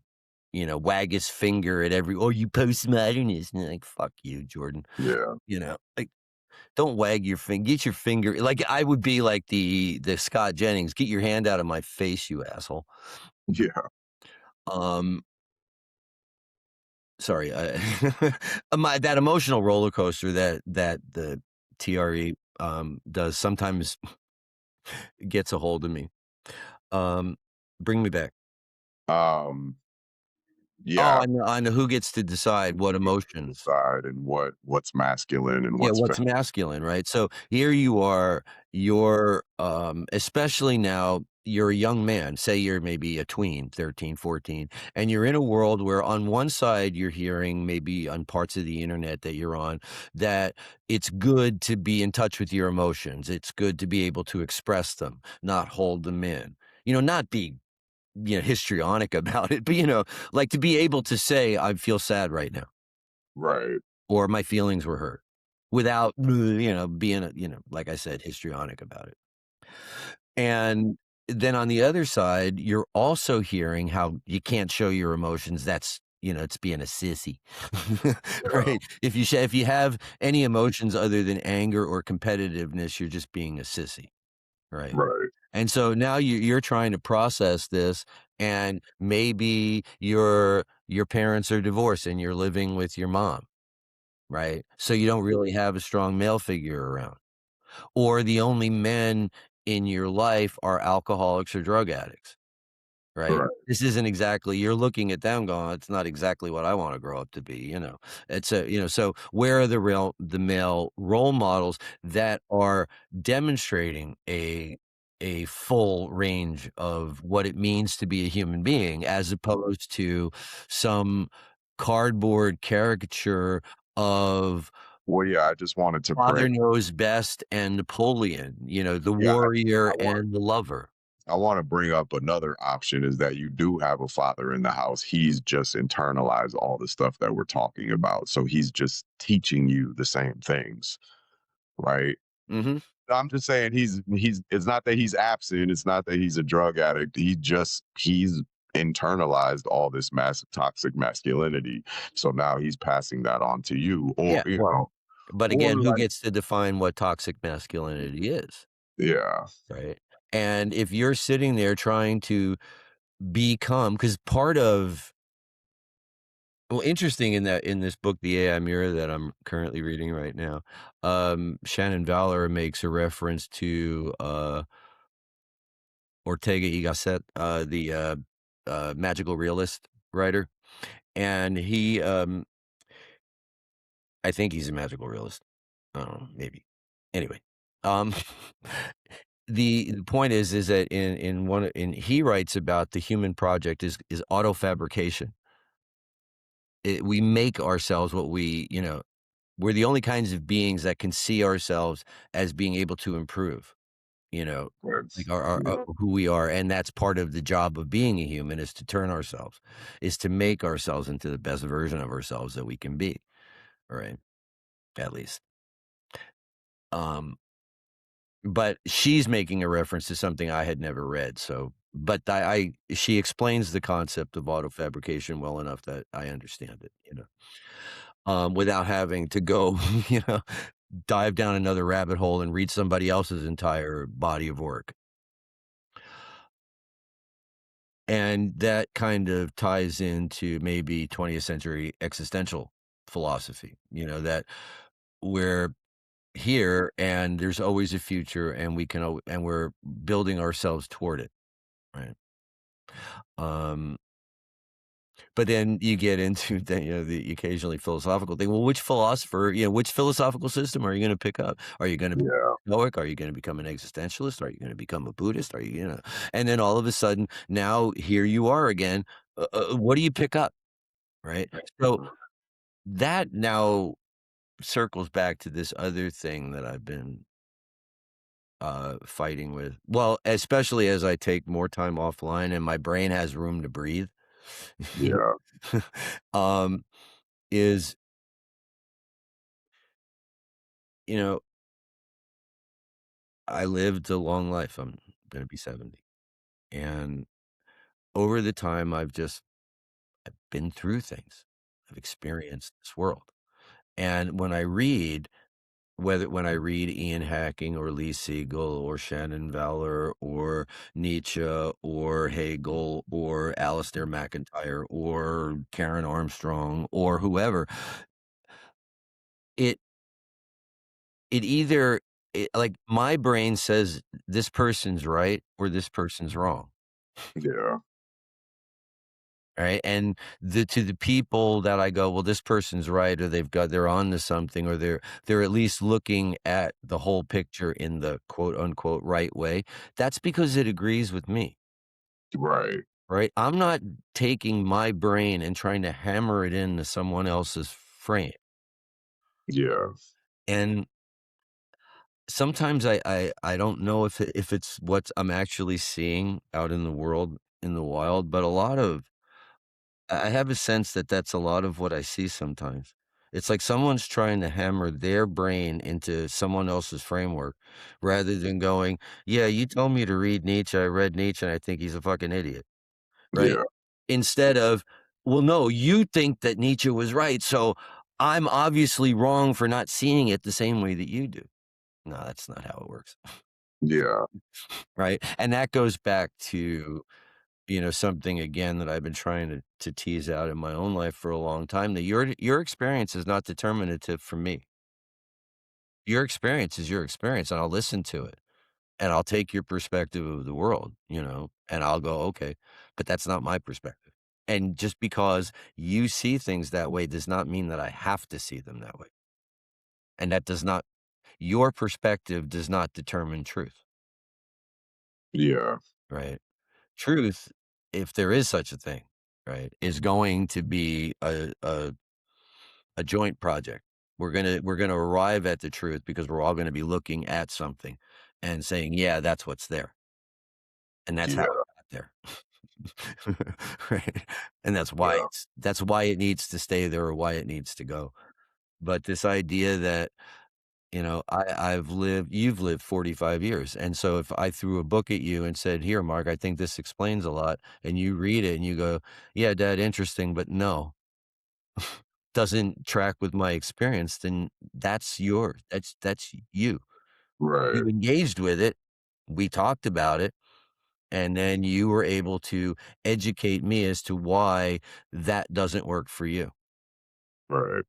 S2: wag his finger at "Oh, you postmodernists," and like, "Fuck you, Jordan."
S1: Yeah,
S2: Like, don't wag your finger. Get your finger, like, I would be like the Scott Jennings, "Get your hand out of my face, you asshole."
S1: yeah,
S2: Um, sorry, my that emotional roller coaster that the TRE, does sometimes gets a hold of me. Um, bring me back.
S1: um,
S2: Oh,
S1: yeah.
S2: I know who gets to decide what emotions.
S1: Decide and what's masculine and
S2: Yeah,
S1: what's
S2: what's masculine, right? So here you are, you're, especially now, you're a young man, say you're maybe a tween, 13, 14, and you're in a world where on one side you're hearing maybe on parts of the internet that you're on that it's good to be in touch with your emotions. It's good to be able to express them, not hold them in. Not be, histrionic about it, but like to be able to say, I feel sad right now,
S1: right,
S2: or my feelings were hurt without, being, like I said, histrionic about it. And then on the other side, you're also hearing how you can't show your emotions. That's, it's being a sissy,
S1: yeah,
S2: right? If you have any emotions other than anger or competitiveness, you're just being a sissy, right?
S1: right,
S2: And so now you're trying to process this, and maybe your parents are divorced and you're living with your mom, right? So you don't really have a strong male figure around, or the only men in your life are alcoholics or drug addicts, right?
S1: right,
S2: This isn't exactly, you're looking at them going, "It's not exactly what I wanna grow up to be," you know? So where are the male role models that are demonstrating a full range of what it means to be a human being, as opposed to some cardboard caricature of
S1: well, yeah, I just wanted to
S2: Father
S1: bring
S2: Knows Best and Napoleon, the
S1: yeah,
S2: warrior
S1: I want
S2: and the lover.
S1: I want to bring up another option is that you do have a father in the house. He's just internalized all the stuff that we're talking about. So he's just teaching you the same things, right?
S2: Mhm.
S1: I'm just saying he's it's not that he's absent, it's not that he's a drug addict. He's internalized all this massive toxic masculinity. So now he's passing that on to you, or
S2: Yeah, well, but
S1: or
S2: again, who
S1: like
S2: gets to define what toxic masculinity is?
S1: Yeah.
S2: right? And if you're sitting there trying to become, because part of well, interesting in that in this book, The AI Mirror, that I'm currently reading right now, Shannon Valor makes a reference to, Ortega y Gasset, the magical realist writer, and I think he's a magical realist. I don't know, maybe. Anyway, um, the point is that he writes about the human project is auto-fabrication. We make ourselves what we're the only kinds of beings that can see ourselves as being able to improve, you know, like
S1: That's
S2: our
S1: yeah.
S2: who we are, and that's part of the job of being a human is to turn ourselves, is to make ourselves into the best version of ourselves that we can be, right? At least. Um, but she's making a reference to something I had never read, so but she explains the concept of auto-fabrication well enough that I understand it, without having to go, you know, dive down another rabbit hole and read somebody else's entire body of work. And that kind of ties into maybe 20th century existential philosophy, that we're here and there's always a future and and we're building ourselves toward it, right? Um, but then you get into the occasionally philosophical thing. Well, which philosophical system are you going to pick up? Are you going to be
S1: Yeah.
S2: Stoic? Are you going to become an existentialist? Are you going to become a Buddhist? And then all of a sudden, now here you are again. What do you pick up? Right. So that now circles back to this other thing that I've been fighting with. Well, especially as I take more time offline and my brain has room to breathe.
S1: Yeah.
S2: um, is you know I lived a long life. I'm gonna be 70, and over the time, I've been through things. I've experienced this world, and when I read Ian Hacking or Lee Siegel or Shannon Valor or Nietzsche or Hegel or Alistair McIntyre or Karen Armstrong or whoever, it it either like, my brain says this person's right or this person's wrong,
S1: Yeah.
S2: right? And to the people that I go, "Well, this person's right," or they're on to something, or they're at least looking at the whole picture in the quote, unquote, "right way," that's because it agrees with me,
S1: Right.
S2: right? I'm not taking my brain and trying to hammer it into someone else's frame,
S1: Yeah.
S2: and sometimes I don't know if it's what I'm actually seeing out in the world, in the wild, but I have a sense that that's a lot of what I see sometimes. It's like someone's trying to hammer their brain into someone else's framework rather than going, "Yeah, you told me to read Nietzsche, I read Nietzsche, and I think he's a fucking idiot." Right?
S1: Yeah.
S2: Instead of, "Well, no, you think that Nietzsche was right, so I'm obviously wrong for not seeing it the same way that you do." No, that's not how it works.
S1: Yeah.
S2: Right? And that goes back to, something again that I've been trying to tease out in my own life for a long time, that your experience is not determinative for me. Your experience is your experience, and I'll listen to it, and I'll take your perspective of the world, and I'll go, "Okay, but that's not my perspective." And just because you see things that way does not mean that I have to see them that way. And that does not your perspective does not determine truth,
S1: Yeah.
S2: right? Truth, if there is such a thing, right, is going to be a joint project. We're gonna arrive at the truth because we're all gonna be looking at something and saying, "Yeah, that's what's there, and that's how
S1: Yeah.
S2: it got there." Right? And
S1: Yeah.
S2: that's why it needs to stay there or why it needs to go. But this idea that, you've lived 45 years, and so if I threw a book at you and said, "Here, Mark, I think this explains a lot," and you read it and you go, "Yeah, Dad, interesting, but no, doesn't track with my experience," then that's you.
S1: Right.
S2: You engaged with it, We talked about it, and then you were able to educate me as to why that doesn't work for you.
S1: Right.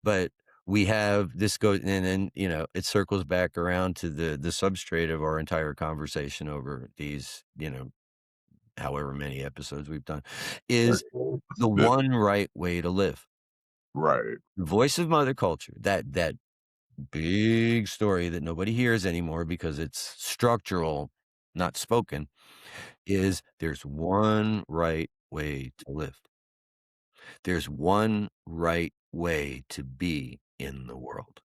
S2: But we have this goes and then, it circles back around to the substrate of our entire conversation over these, however many episodes we've done,
S1: Right.
S2: is the one right way to live.
S1: Right.
S2: Voice of Mother Culture, that big story that nobody hears anymore because it's structural, not spoken, is there's one right way to live. There's one right way to be in the world.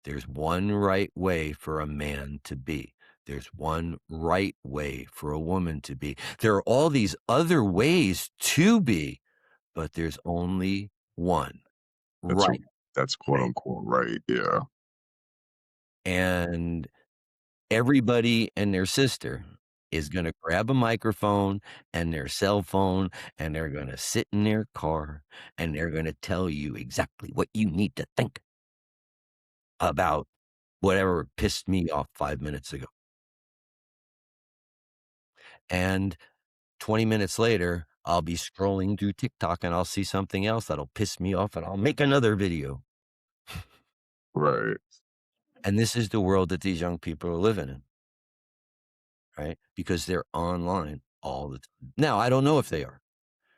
S2: There's one right way for a man to be. There's one right way for a woman to be. There are all these other ways to be, but there's only one
S1: That's
S2: right
S1: that's quote
S2: way.
S1: unquote right. Yeah.
S2: And everybody and their sister is gonna grab a microphone and their cell phone, and they're gonna sit in their car, and they're gonna tell you exactly what you need to think about whatever pissed me off 5 minutes ago. And 20 minutes later, I'll be scrolling through TikTok and I'll see something else that'll piss me off and I'll make another video.
S1: Right.
S2: And this is the world that these young people are living in, right? Because they're online all the time. Now, I don't know if they are,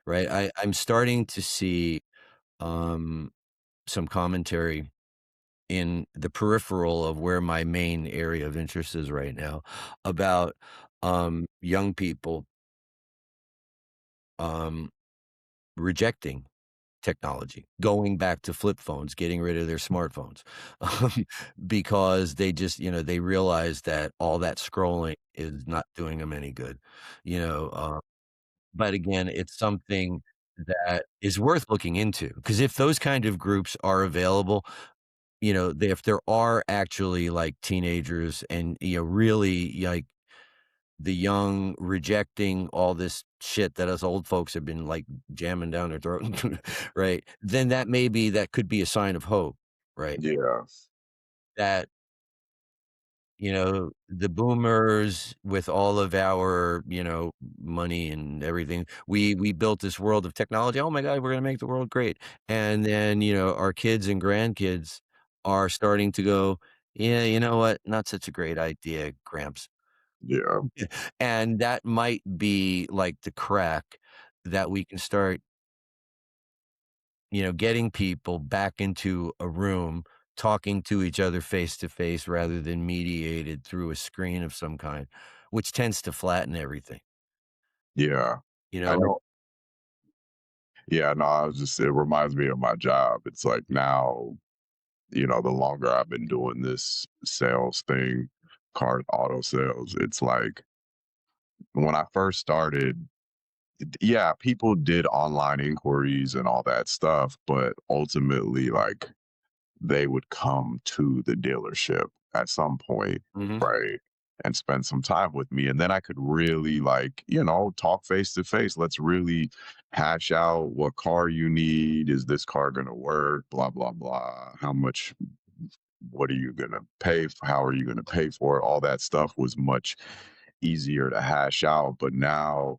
S2: right? I'm starting to see um, some commentary in the peripheral of where my main area of interest is right now about young people um, rejecting technology, going back to flip phones, getting rid of their smartphones, um, because they just, they realize that all that scrolling is not doing them any good, you know. But again, it's something that is worth looking into because if those kind of groups are available, if there are actually like teenagers and really like the young rejecting all this shit that us old folks have been, like, jamming down their throat, right? Then that could be a sign of hope, right?
S1: Yeah.
S2: That, the boomers with all of our, money and everything, we built this world of technology, "Oh my god, we're gonna make the world great." And then, our kids and grandkids are starting to go, "Yeah, you know what? Not such a great idea, Gramps."
S1: Yeah.
S2: And that might be like the crack that we can start, getting people back into a room, talking to each other face to face rather than mediated through a screen of some kind, which tends to flatten everything.
S1: Yeah. I
S2: Like
S1: know. Yeah, no, I was just it reminds me of my job. It's like now, the longer I've been doing this sales thing, auto sales, it's like when I first started, yeah, people did online inquiries and all that stuff, but ultimately, like, they would come to the dealership at some point,
S2: mhm.
S1: right? And spend some time with me. And then I could really, like, talk face to face. Let's really hash out what car you need. Is this car going to work? Blah, blah, blah. How much, what are you going to pay for? How are you going to pay for it? All that stuff was much easier to hash out. But now,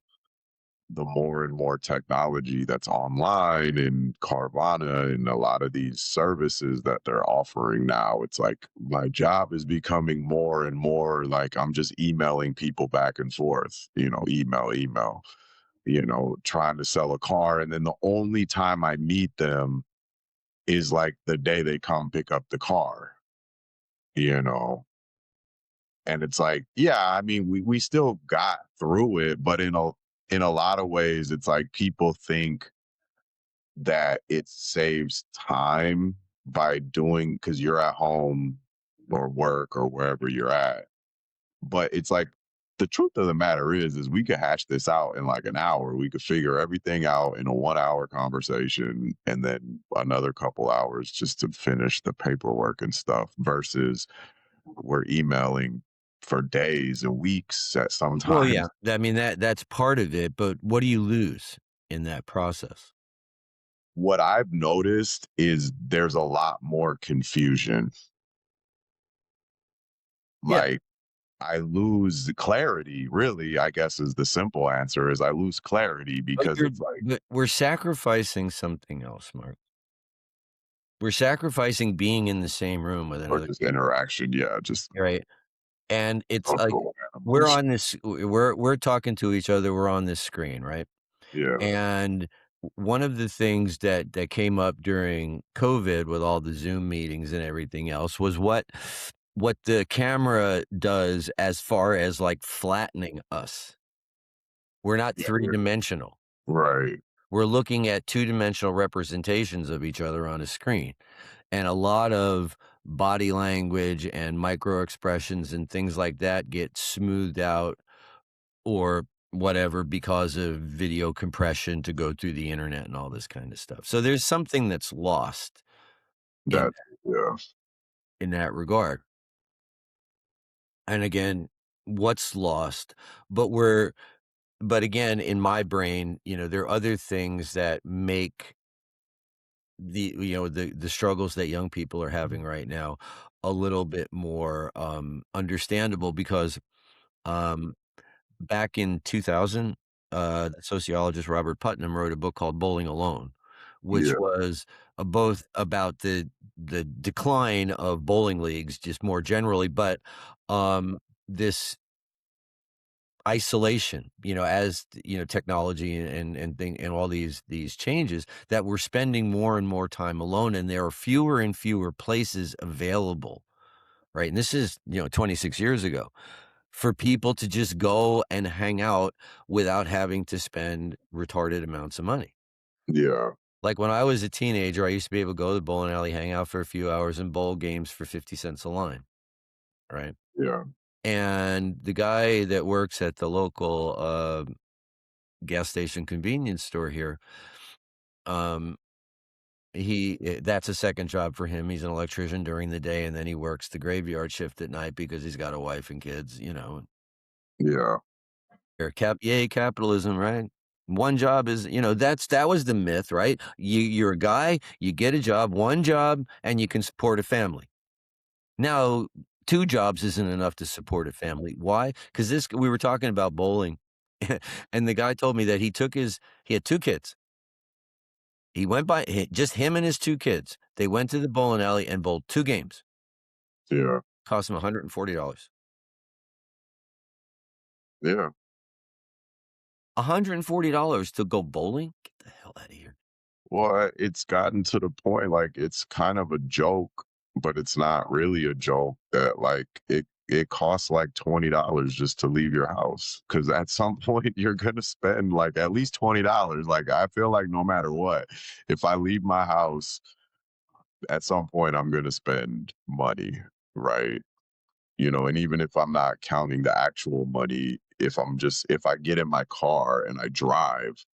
S1: the more and more technology that's online in Carvana and a lot of these services that they're offering now, it's like my job is becoming more and more like I'm just emailing people back and forth, email, trying to sell a car. And then the only time I meet them is like the day they come pick up the car, you know? And it's like, yeah, I mean, we still got through it, but in a lot of ways, it's like people think that it saves time by doing because you're at home or work or wherever you're at. But it's like the truth of the matter is we could hash this out in like an hour. We could figure everything out in a 1 hour conversation and then another couple hours just to finish the paperwork and stuff versus we're emailing for days and weeks at
S2: Well, yeah,
S1: sometimes.
S2: I mean, that's part of it, but what do you lose in that process?
S1: What I've noticed is there's a lot more confusion.
S2: Yeah,
S1: like, I lose the clarity, really, I guess is the simple answer is I lose clarity because it's like
S2: but we're sacrificing something else, Mark. We're sacrificing being in the same room with
S1: or
S2: another
S1: just
S2: human,
S1: interaction, yeah, just
S2: right? And it's like
S1: social
S2: we're
S1: animals.
S2: on this we're talking to each other, we're on this screen, right?
S1: Yeah,
S2: And one of the things that came up during COVID with all the Zoom meetings and everything else was what the camera does as far as, like, flattening us. We're not
S1: yeah,
S2: three-dimensional.
S1: right.
S2: We're looking at two-dimensional representations of each other on a screen, and a lot of body language and micro expressions and things like that get smoothed out or whatever because of video compression to go through the internet and all this kind of stuff. So there's something that's lost in
S1: That yeah,
S2: in that regard. And again, what's lost? But we're but again, in my brain, there are other things that make the struggles that young people are having right now a little bit more understandable because um back in 2000, the sociologist Robert Putnam wrote a book called Bowling Alone, which
S1: yeah,
S2: was both about the decline of bowling leagues just more generally, but this isolation, as technology and all these changes that we're spending more and more time alone, and there are fewer and fewer places available, right? And this is 26 years ago for people to just go and hang out without having to spend retarded amounts of money.
S1: yeah,
S2: Like when I was a teenager, I used to be able to go to the bowling alley, hang out for a few hours, and bowl games for 50 cents a line, right?
S1: yeah,
S2: And the guy that works at the local gas station convenience store here, um, that's a second job for him. He's an electrician during the day, and then he works the graveyard shift at night because he's got a wife and kids.
S1: yeah,
S2: Yay, capitalism, right? One job is that was the myth, right? You're a guy, you get a job, one job, and you can support a family. Now, 2 jobs isn't enough to support a family. Why? Because this we were talking about bowling, and the guy told me that he had 2 kids. He went by just him and his 2 kids. They went to the bowling alley and bowled 2 games.
S1: yeah,
S2: Cost him $140.
S1: yeah.
S2: $140 to go bowling? Get the hell out of here.
S1: Well, it's gotten to the point, like, it's kind of a joke, but it's not really a joke that, like, it costs, like, $20 just to leave your house. Because at some point, you're gonna spend, like, at least $20. Like, I feel like no matter what, if I leave my house, at some point, I'm gonna spend money, right? And even if I'm not counting the actual money, if I get in my car and I drive.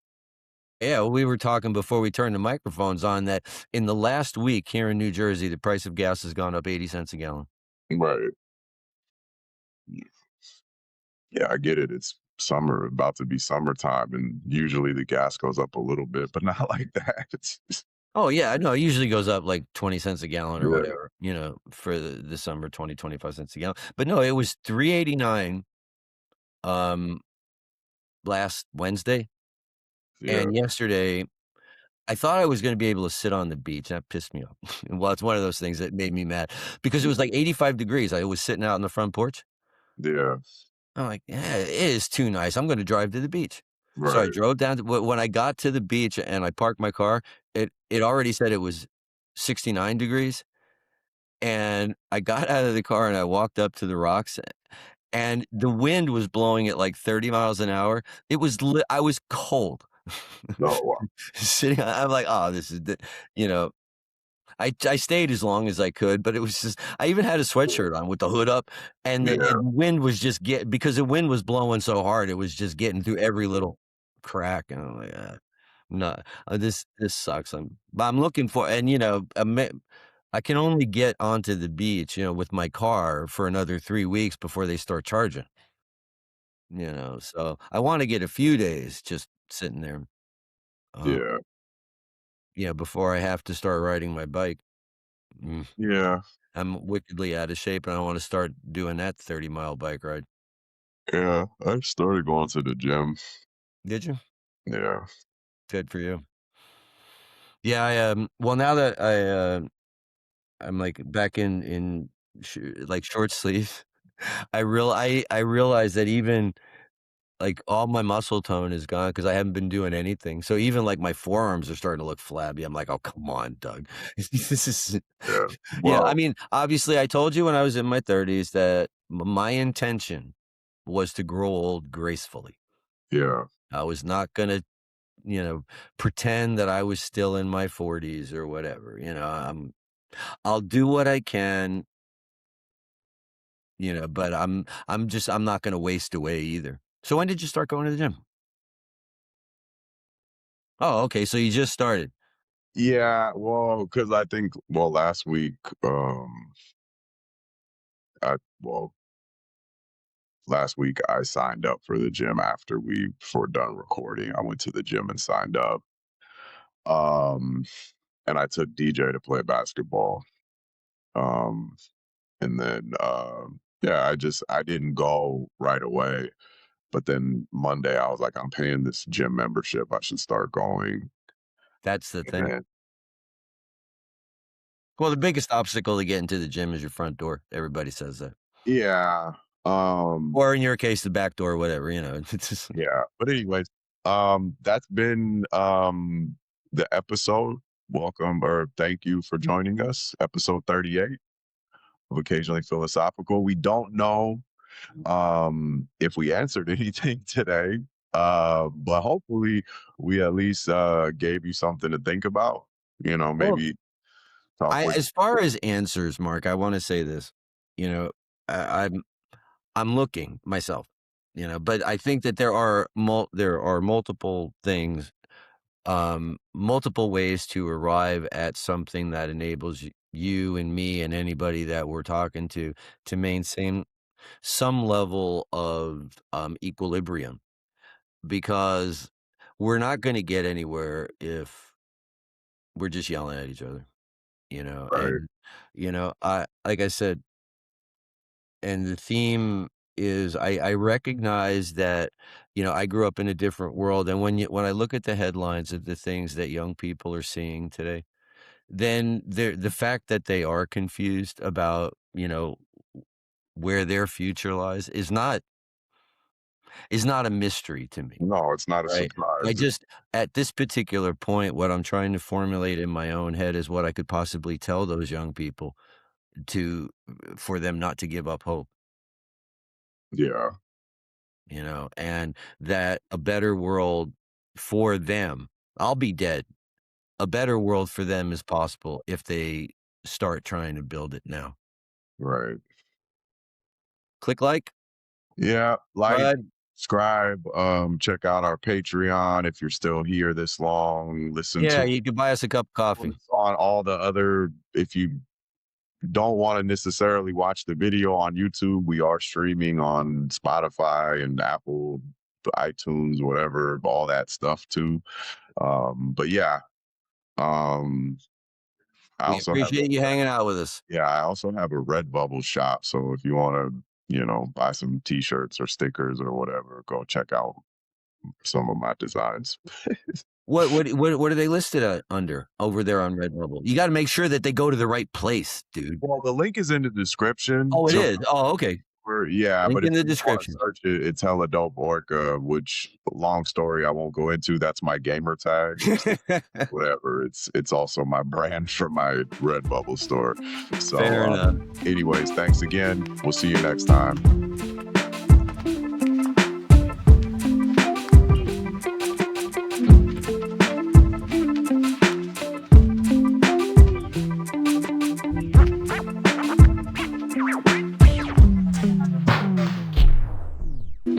S2: Yeah, we were talking before we turned the microphones on that in the last week here in New Jersey, the price of gas has gone up 80 cents a gallon.
S1: Right. Yeah, I get it. It's summer, about to be summertime, and usually the gas goes up a little bit, but not like that.
S2: Oh, yeah, no, it usually goes up like 20 cents a gallon or
S1: Yeah,
S2: whatever, for the summer, 25 cents a gallon. But no, it was 3.89 um last Wednesday,
S1: yeah,
S2: and yesterday I thought I was gonna be able to sit on the beach. That pissed me off. Well, it's one of those things that made me mad because it was like 85 degrees. I was sitting out on the front porch.
S1: yeah,
S2: I'm like, "Yeah, it is too nice. I'm gonna drive to the beach." So I
S1: right.
S2: drove down to when I got to the beach and I parked my car, it already said it was 69 degrees, and I got out of the car and I walked up to the rocks, and the wind was blowing at like 30 miles an hour. I was cold.
S1: No,
S2: I'm like, "Oh, this is the" you know, I stayed as long as I could, but it was just I even had a sweatshirt on with the hood up, and the
S1: yeah,
S2: wind was just because the wind was blowing so hard, it was just getting through every little crack, and I'm like, no, this sucks." But I'm looking for and, I can only get onto the beach, with my car for another 3 weeks before they start charging, so I wanna get a few days just sitting there, uh,
S1: yeah,
S2: before I have to start riding my bike. Mm.
S1: yeah.
S2: I'm wickedly out of shape, and I wanna start doing that 30-mile bike ride.
S1: Yeah, I started going to the gym.
S2: Did you?
S1: Yeah,
S2: Good for you. Yeah, well, now that I'm, like, back in sh like, short sleeves, I realize that even, like, all my muscle tone is gone because I haven't been doing anything, so even, like, my forearms are starting to look flabby. I'm like, "Oh, come on, Doug." This is
S1: yeah.
S2: yeah, I
S1: Well,
S2: mean, obviously, I told you when I was in my 30s that my intention was to grow old gracefully.
S1: yeah,
S2: I was not gonna, pretend that I was still in my 40s or whatever, I'll do what I can, but I'm not gonna waste away either. So when did you start going to the gym? Oh, okay, so you just started.
S1: yeah. Well, because I think last week, I well last week I signed up for the gym after we were done recording. I went to the gym and signed up. Um, and I took DJ to play basketball. Um, and then yeah, I didn't go right away. But then Monday I was like, I'm paying this gym membership. I should start going.
S2: That's the
S1: And
S2: thing.
S1: then
S2: Well, the biggest obstacle to getting to the gym is your front door. Everybody says that.
S1: yeah,
S2: Or in your case, the back door, whatever, it's just
S1: yeah. But anyways, that's been the episode. Welcome or thank you for joining us. Episode 38 of Occasionally Philosophical. We don't know if we answered anything today, but hopefully we at least gave you something to think about.
S2: well,
S1: Maybe talk
S2: I
S1: with.
S2: as far as answers, Mark, I wanna say this, you know, I I'm looking myself, but I think that there are multiple things, multiple ways to arrive at something that enables you and me and anybody that we're talking to maintain some level of, equilibrium, because we're not gonna get anywhere if we're just yelling at each other,
S1: Right.
S2: and, I like I said, and the theme is I recognize that, I grew up in a different world, and when I look at the headlines of the things that young people are seeing today, then the fact that they are confused about, where their future lies is not a mystery to me,
S1: No, it's not a
S2: right? I
S1: surprise.
S2: just at this particular point, what I'm trying to formulate in my own head is what I could possibly tell those young people to for them not to give up hope.
S1: Yeah.
S2: And that a better world for them, I'll be dead. A better world for them is possible if they start trying to build it now.
S1: Right.
S2: Click like,
S1: Yeah. Like,
S2: subscribe.
S1: subscribe, check out our Patreon if you're still here this long. Listen
S2: Yeah,
S1: to
S2: you can buy us a cup of coffee.
S1: us on all the other if you don't want to necessarily watch the video on YouTube, we are streaming on Spotify and Apple, iTunes, whatever, all that stuff too. But yeah, um, I
S2: We
S1: also have
S2: appreciate you hanging out with us.
S1: I also have a Redbubble shop. So if you want to, buy some t-shirts or stickers or whatever, go check out some of my designs.
S2: What are they listed at under over there on Redbubble? You gotta make sure that they go to the right place, dude.
S1: Well, the link is in the description.
S2: Oh, it
S1: So
S2: is? Oh, okay.
S1: yeah,
S2: Link
S1: but if
S2: in the
S1: you want to
S2: description.
S1: search it, it's hella dope orca, which long story I won't go into. That's my gamer tag. So whatever. It's also my brand for my Redbubble store. So
S2: Fair enough.
S1: anyways, thanks again. We'll see you next time.